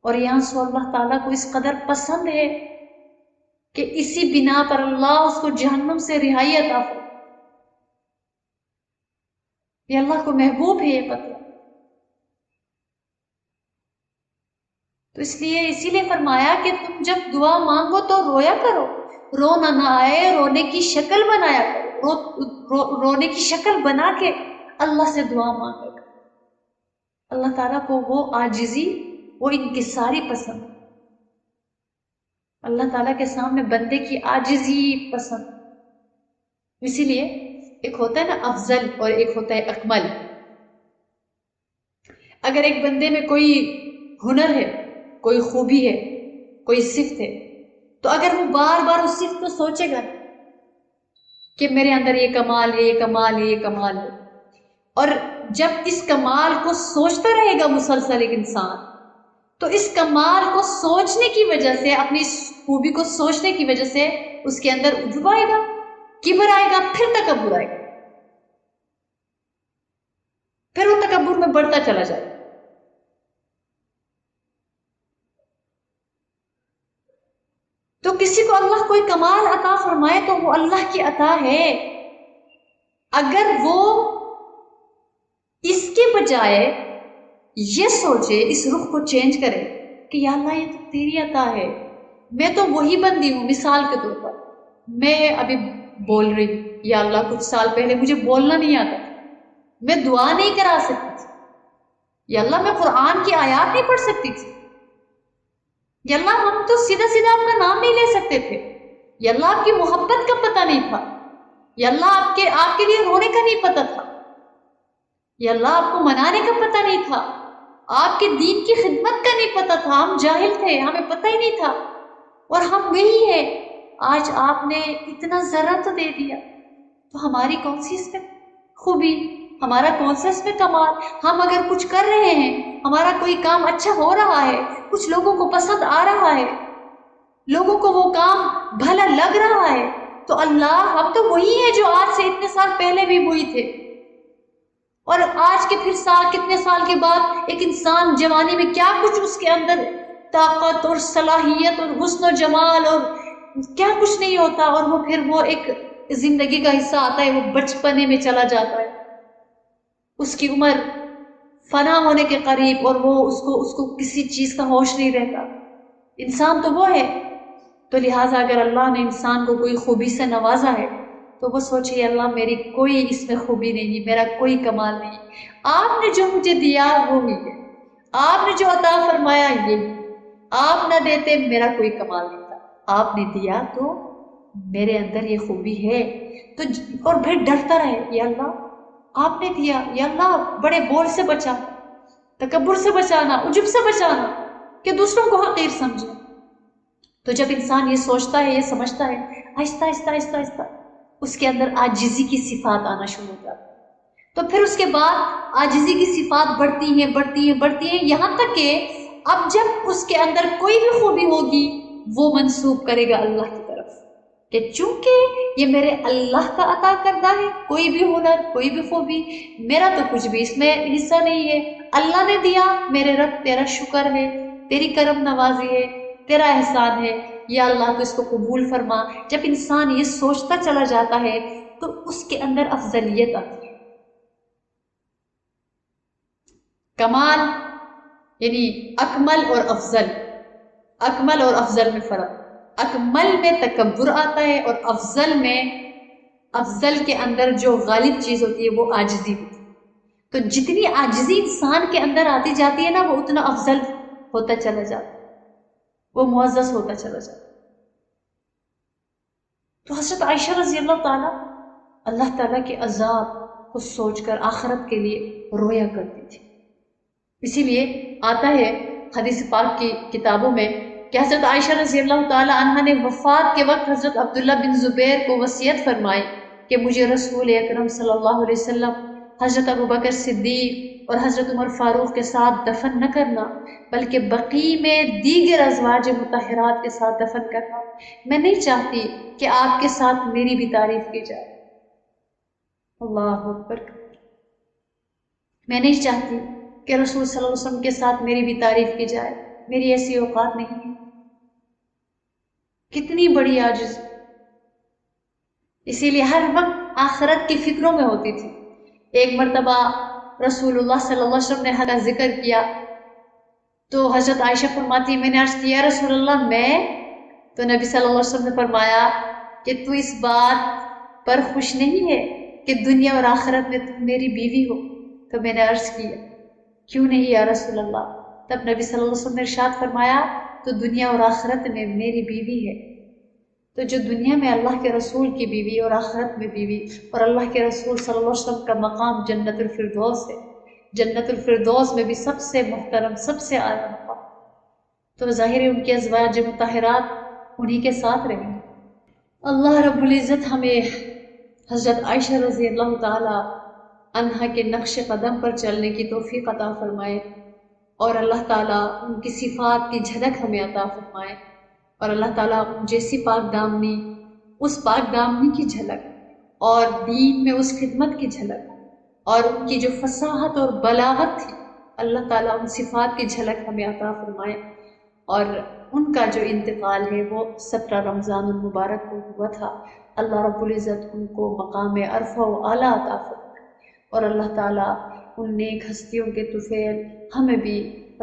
اور یہ آنسو اللہ تعالیٰ کو اس قدر پسند ہے کہ اسی بنا پر اللہ اس کو جہنم سے رہائی عطا فرمائے۔ یہ اللہ کو محبوب ہے یہ قطرہ۔ تو اسی لیے فرمایا کہ تم جب دعا مانگو تو رویا کرو، رونا نہ آئے رونے کی شکل بنایا کرو، رونے کی شکل بنا کے اللہ سے دعا مانگا کرو۔ اللہ تعالیٰ کو وہ عاجزی، وہ انکساری پسند، اللہ تعالیٰ کے سامنے بندے کی عاجزی پسند۔ اسی لیے ایک ہوتا ہے نا افضل اور ایک ہوتا ہے اکمل۔ اگر ایک بندے میں کوئی ہنر ہے، کوئی خوبی ہے، کوئی صفت ہے، تو اگر وہ بار بار اس صفت کو سوچے گا کہ میرے اندر یہ کمال ہے، یہ کمال ہے، یہ کمال ہے، اور جب اس کمال کو سوچتا رہے گا مسلسل ایک انسان، تو اس کمال کو سوچنے کی وجہ سے، اپنی اس خوبی کو سوچنے کی وجہ سے اس کے اندر عجب آئے گا، کبر آئے گا، پھر تکبر آئے گا، پھر وہ تکبر میں بڑھتا چلا جائے گا۔ تو کسی کو اللہ کوئی کمال عطا فرمائے تو وہ اللہ کی عطا ہے، اگر وہ اس کے بجائے یہ سوچے، اس رخ کو چینج کرے کہ یا اللہ یہ تو تیری عطا ہے، میں تو وہی بندی ہوں۔ مثال کے طور پر میں ابھی بول رہی ہوں، یا اللہ کچھ سال پہلے مجھے بولنا نہیں آتا تھا، میں دعا نہیں کرا سکتی تھی، یا اللہ میں قرآن کی آیات نہیں پڑھ سکتی تھی، یا اللہ ہم تو سیدھا سیدھا آپ کا نام نہیں لے سکتے تھے، یا اللہ آپ کی محبت کا پتہ نہیں تھا، یا اللہ آپ کے لیے رونے کا نہیں پتہ تھا، یا اللہ آپ کو منانے کا پتہ نہیں تھا، آپ کے دین کی خدمت کا نہیں پتہ تھا، ہم جاہل تھے، ہمیں پتہ ہی نہیں تھا، اور ہم وہی ہیں۔ آج آپ نے اتنا ذرا تو دے دیا، تو ہماری کون سی اس میں خوبی، ہمارا کون سا اس میں کمال؟ ہم اگر کچھ کر رہے ہیں، ہمارا کوئی کام اچھا ہو رہا ہے، کچھ لوگوں کو پسند آ رہا ہے، لوگوں کو وہ کام بھلا لگ رہا ہے، تو اللہ ہم تو وہی ہیں جو آج سے اتنے سال پہلے بھی وہی تھے، اور آج کے پھر کتنے سال کے بعد ایک انسان جوانی میں کیا کچھ اس کے اندر طاقت اور صلاحیت اور حسن و جمال اور کیا کچھ نہیں ہوتا، اور وہ پھر وہ ایک زندگی کا حصہ آتا ہے، وہ بچپنے میں چلا جاتا ہے، اس کی عمر فنا ہونے کے قریب، اور وہ اس کو کسی چیز کا ہوش نہیں رہتا۔ انسان تو وہ ہے، تو لہٰذا اگر اللہ نے انسان کو کوئی خوبی سے نوازا ہے تو وہ سوچے اللہ میری کوئی اس میں خوبی نہیں، میرا کوئی کمال نہیں، آپ نے جو مجھے دیا وہ ہی ہے، آپ نے جو عطا فرمایا یہ، آپ نہ دیتے میرا کوئی کمال نہیں تھا، آپ نے دیا تو میرے اندر یہ خوبی ہے۔ تو اور پھر ڈرتا رہے، یا اللہ آپ نے دیا، یا اللہ بڑے بول سے بچانا، تکبر سے بچانا، عجب سے بچانا کہ دوسروں کو حقیر سمجھے۔ تو جب انسان یہ سوچتا ہے، یہ سمجھتا ہے، آہستہ آہستہ آہستہ آہستہ اس کے اندر عاجزی کی صفات آنا شروع ہو جاتی ہے، تو پھر اس کے بعد عاجزی کی صفات بڑھتی ہیں بڑھتی ہیں بڑھتی ہیں، یہاں تک کہ اب جب اس کے اندر کوئی بھی خوبی ہوگی وہ منسوب کرے گا اللہ کی طرف، کہ چونکہ یہ میرے اللہ کا عطا کردہ ہے، کوئی بھی ہنر، کوئی بھی خوبی، میرا تو کچھ بھی اس میں حصہ نہیں ہے، اللہ نے دیا، میرے رب تیرا شکر ہے، تیری کرم نوازی ہے، تیرا احسان ہے، یا اللہ تو اس کو قبول فرما۔ جب انسان یہ سوچتا چلا جاتا ہے تو اس کے اندر افضلیت آتی ہے۔ کمال یعنی اکمل اور افضل، اکمل اور افضل میں فرق، اکمل میں تکبر آتا ہے، اور افضل کے اندر جو غالب چیز ہوتی ہے وہ عاجزی ہوتی ہے۔ تو جتنی عاجزی انسان کے اندر آتی جاتی ہے نا، وہ اتنا افضل ہوتا چلا جاتا ہے، وہ معزز ہوتا چلا جاتا ہے۔ تو حضرت عائشہ رضی اللہ تعالیٰ کے عذاب کو سوچ کر آخرت کے لیے رویا کرتی تھی۔ اسی لیے آتا ہے حدیث پاک کی کتابوں میں کہ حضرت عائشہ رضی اللہ تعالیٰ عنہ نے وفات کے وقت حضرت عبداللہ بن زبیر کو وصیت فرمائی کہ مجھے رسول اکرم صلی اللہ علیہ وسلم، حضرت ابوبکر صدیق اور حضرت عمر فاروق کے ساتھ دفن نہ کرنا، بلکہ بقیع میں دیگر ازواج مطہرات کے ساتھ دفن کرنا، میں نہیں چاہتی کہ آپ کے ساتھ میری بھی تعریف کی جائے۔ اللہ اکبر، میں نہیں چاہتی کہ رسول صلی اللہ علیہ وسلم کے ساتھ میری بھی تعریف کی جائے، میری ایسی اوقات نہیں ہے۔ کتنی بڑی عاجز، اسی لیے ہر وقت آخرت کی فکروں میں ہوتی تھی۔ ایک مرتبہ رسول اللہ صلی اللہ علیہ وسلم نے حق کا ذکر کیا تو حضرت عائشہ فرماتی، میں نے عرض کیا رسول اللہ میں، تو نبی صلی اللہ علیہ وسلم نے فرمایا کہ تو اس بات پر خوش نہیں ہے کہ دنیا اور آخرت میں تم میری بیوی ہو؟ تو میں نے عرض کیا کیوں نہیں یا رسول اللہ؟ تب نبی صلی اللہ علیہ وسلم نے ارشاد فرمایا تو دنیا اور آخرت میں میری بیوی ہے۔ تو جو دنیا میں اللہ کے رسول کی بیوی اور آخرت میں بیوی، اور اللہ کے رسول صلی اللہ علیہ وسلم کا مقام جنت الفردوس ہے، جنت الفردوس میں بھی سب سے محترم، سب سے اعلیٰ مقام، تو ظاہر ہے ان کی ازواج مطہرات انہی کے ساتھ رہیں گے۔ اللہ رب العزت ہمیں حضرت عائشہ رضی اللہ تعالی عنہا کے نقش قدم پر چلنے کی توفیق عطا فرمائے، اور اللہ تعالیٰ ان کی صفات کی جھلک ہمیں عطا فرمائے، اور اللہ تعالیٰ ان جیسی پاک دامنی، اس پاک دامنی کی جھلک اور دین میں اس خدمت کی جھلک اور ان کی جو فصاحت اور بلاغت تھی، اللہ تعالیٰ ان صفات کی جھلک ہمیں عطا فرمائے۔ اور ان کا جو انتقال ہے وہ 17 رمضان المبارک کو ہوا تھا۔ اللہ رب العزت ان کو مقام عرفہ و اعلیٰ عطا فرمائے، اور اللہ تعالیٰ ان نیک ہستیوں کے طفیل ہمیں بھی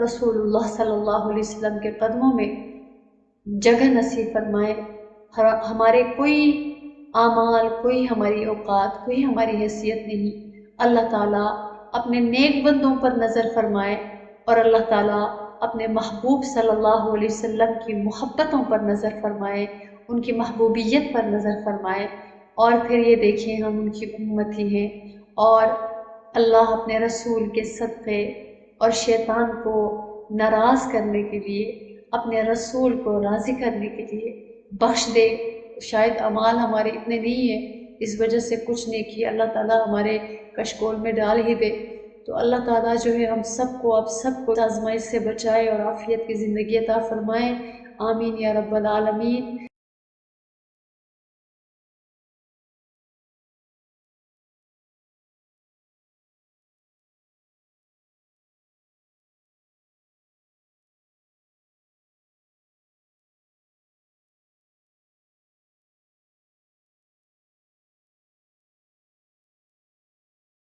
رسول اللہ صلی اللہ علیہ وسلم کے قدموں میں جگہ نصیب فرمائے۔ ہمارے کوئی اعمال، کوئی ہماری اوقات، کوئی ہماری حیثیت نہیں، اللہ تعالیٰ اپنے نیک بندوں پر نظر فرمائے، اور اللہ تعالیٰ اپنے محبوب صلی اللہ علیہ وسلم کی محبتوں پر نظر فرمائے، ان کی محبوبیت پر نظر فرمائے، اور پھر یہ دیکھیں ہم ان کی امتی ہیں، اور اللہ اپنے رسول کے صدقے اور شیطان کو ناراض کرنے کے لیے، اپنے رسول کو راضی کرنے کے لیے بخش دے۔ شاید اعمال ہمارے اتنے نہیں ہیں، اس وجہ سے کچھ نیکی اللہ تعالیٰ ہمارے کشکول میں ڈال ہی دے۔ تو اللہ تعالیٰ جو ہے ہم سب کو، اب سب کو آزمائش سے بچائے اور عافیت کی زندگی عطا فرمائے۔ آمین یا رب العالمین۔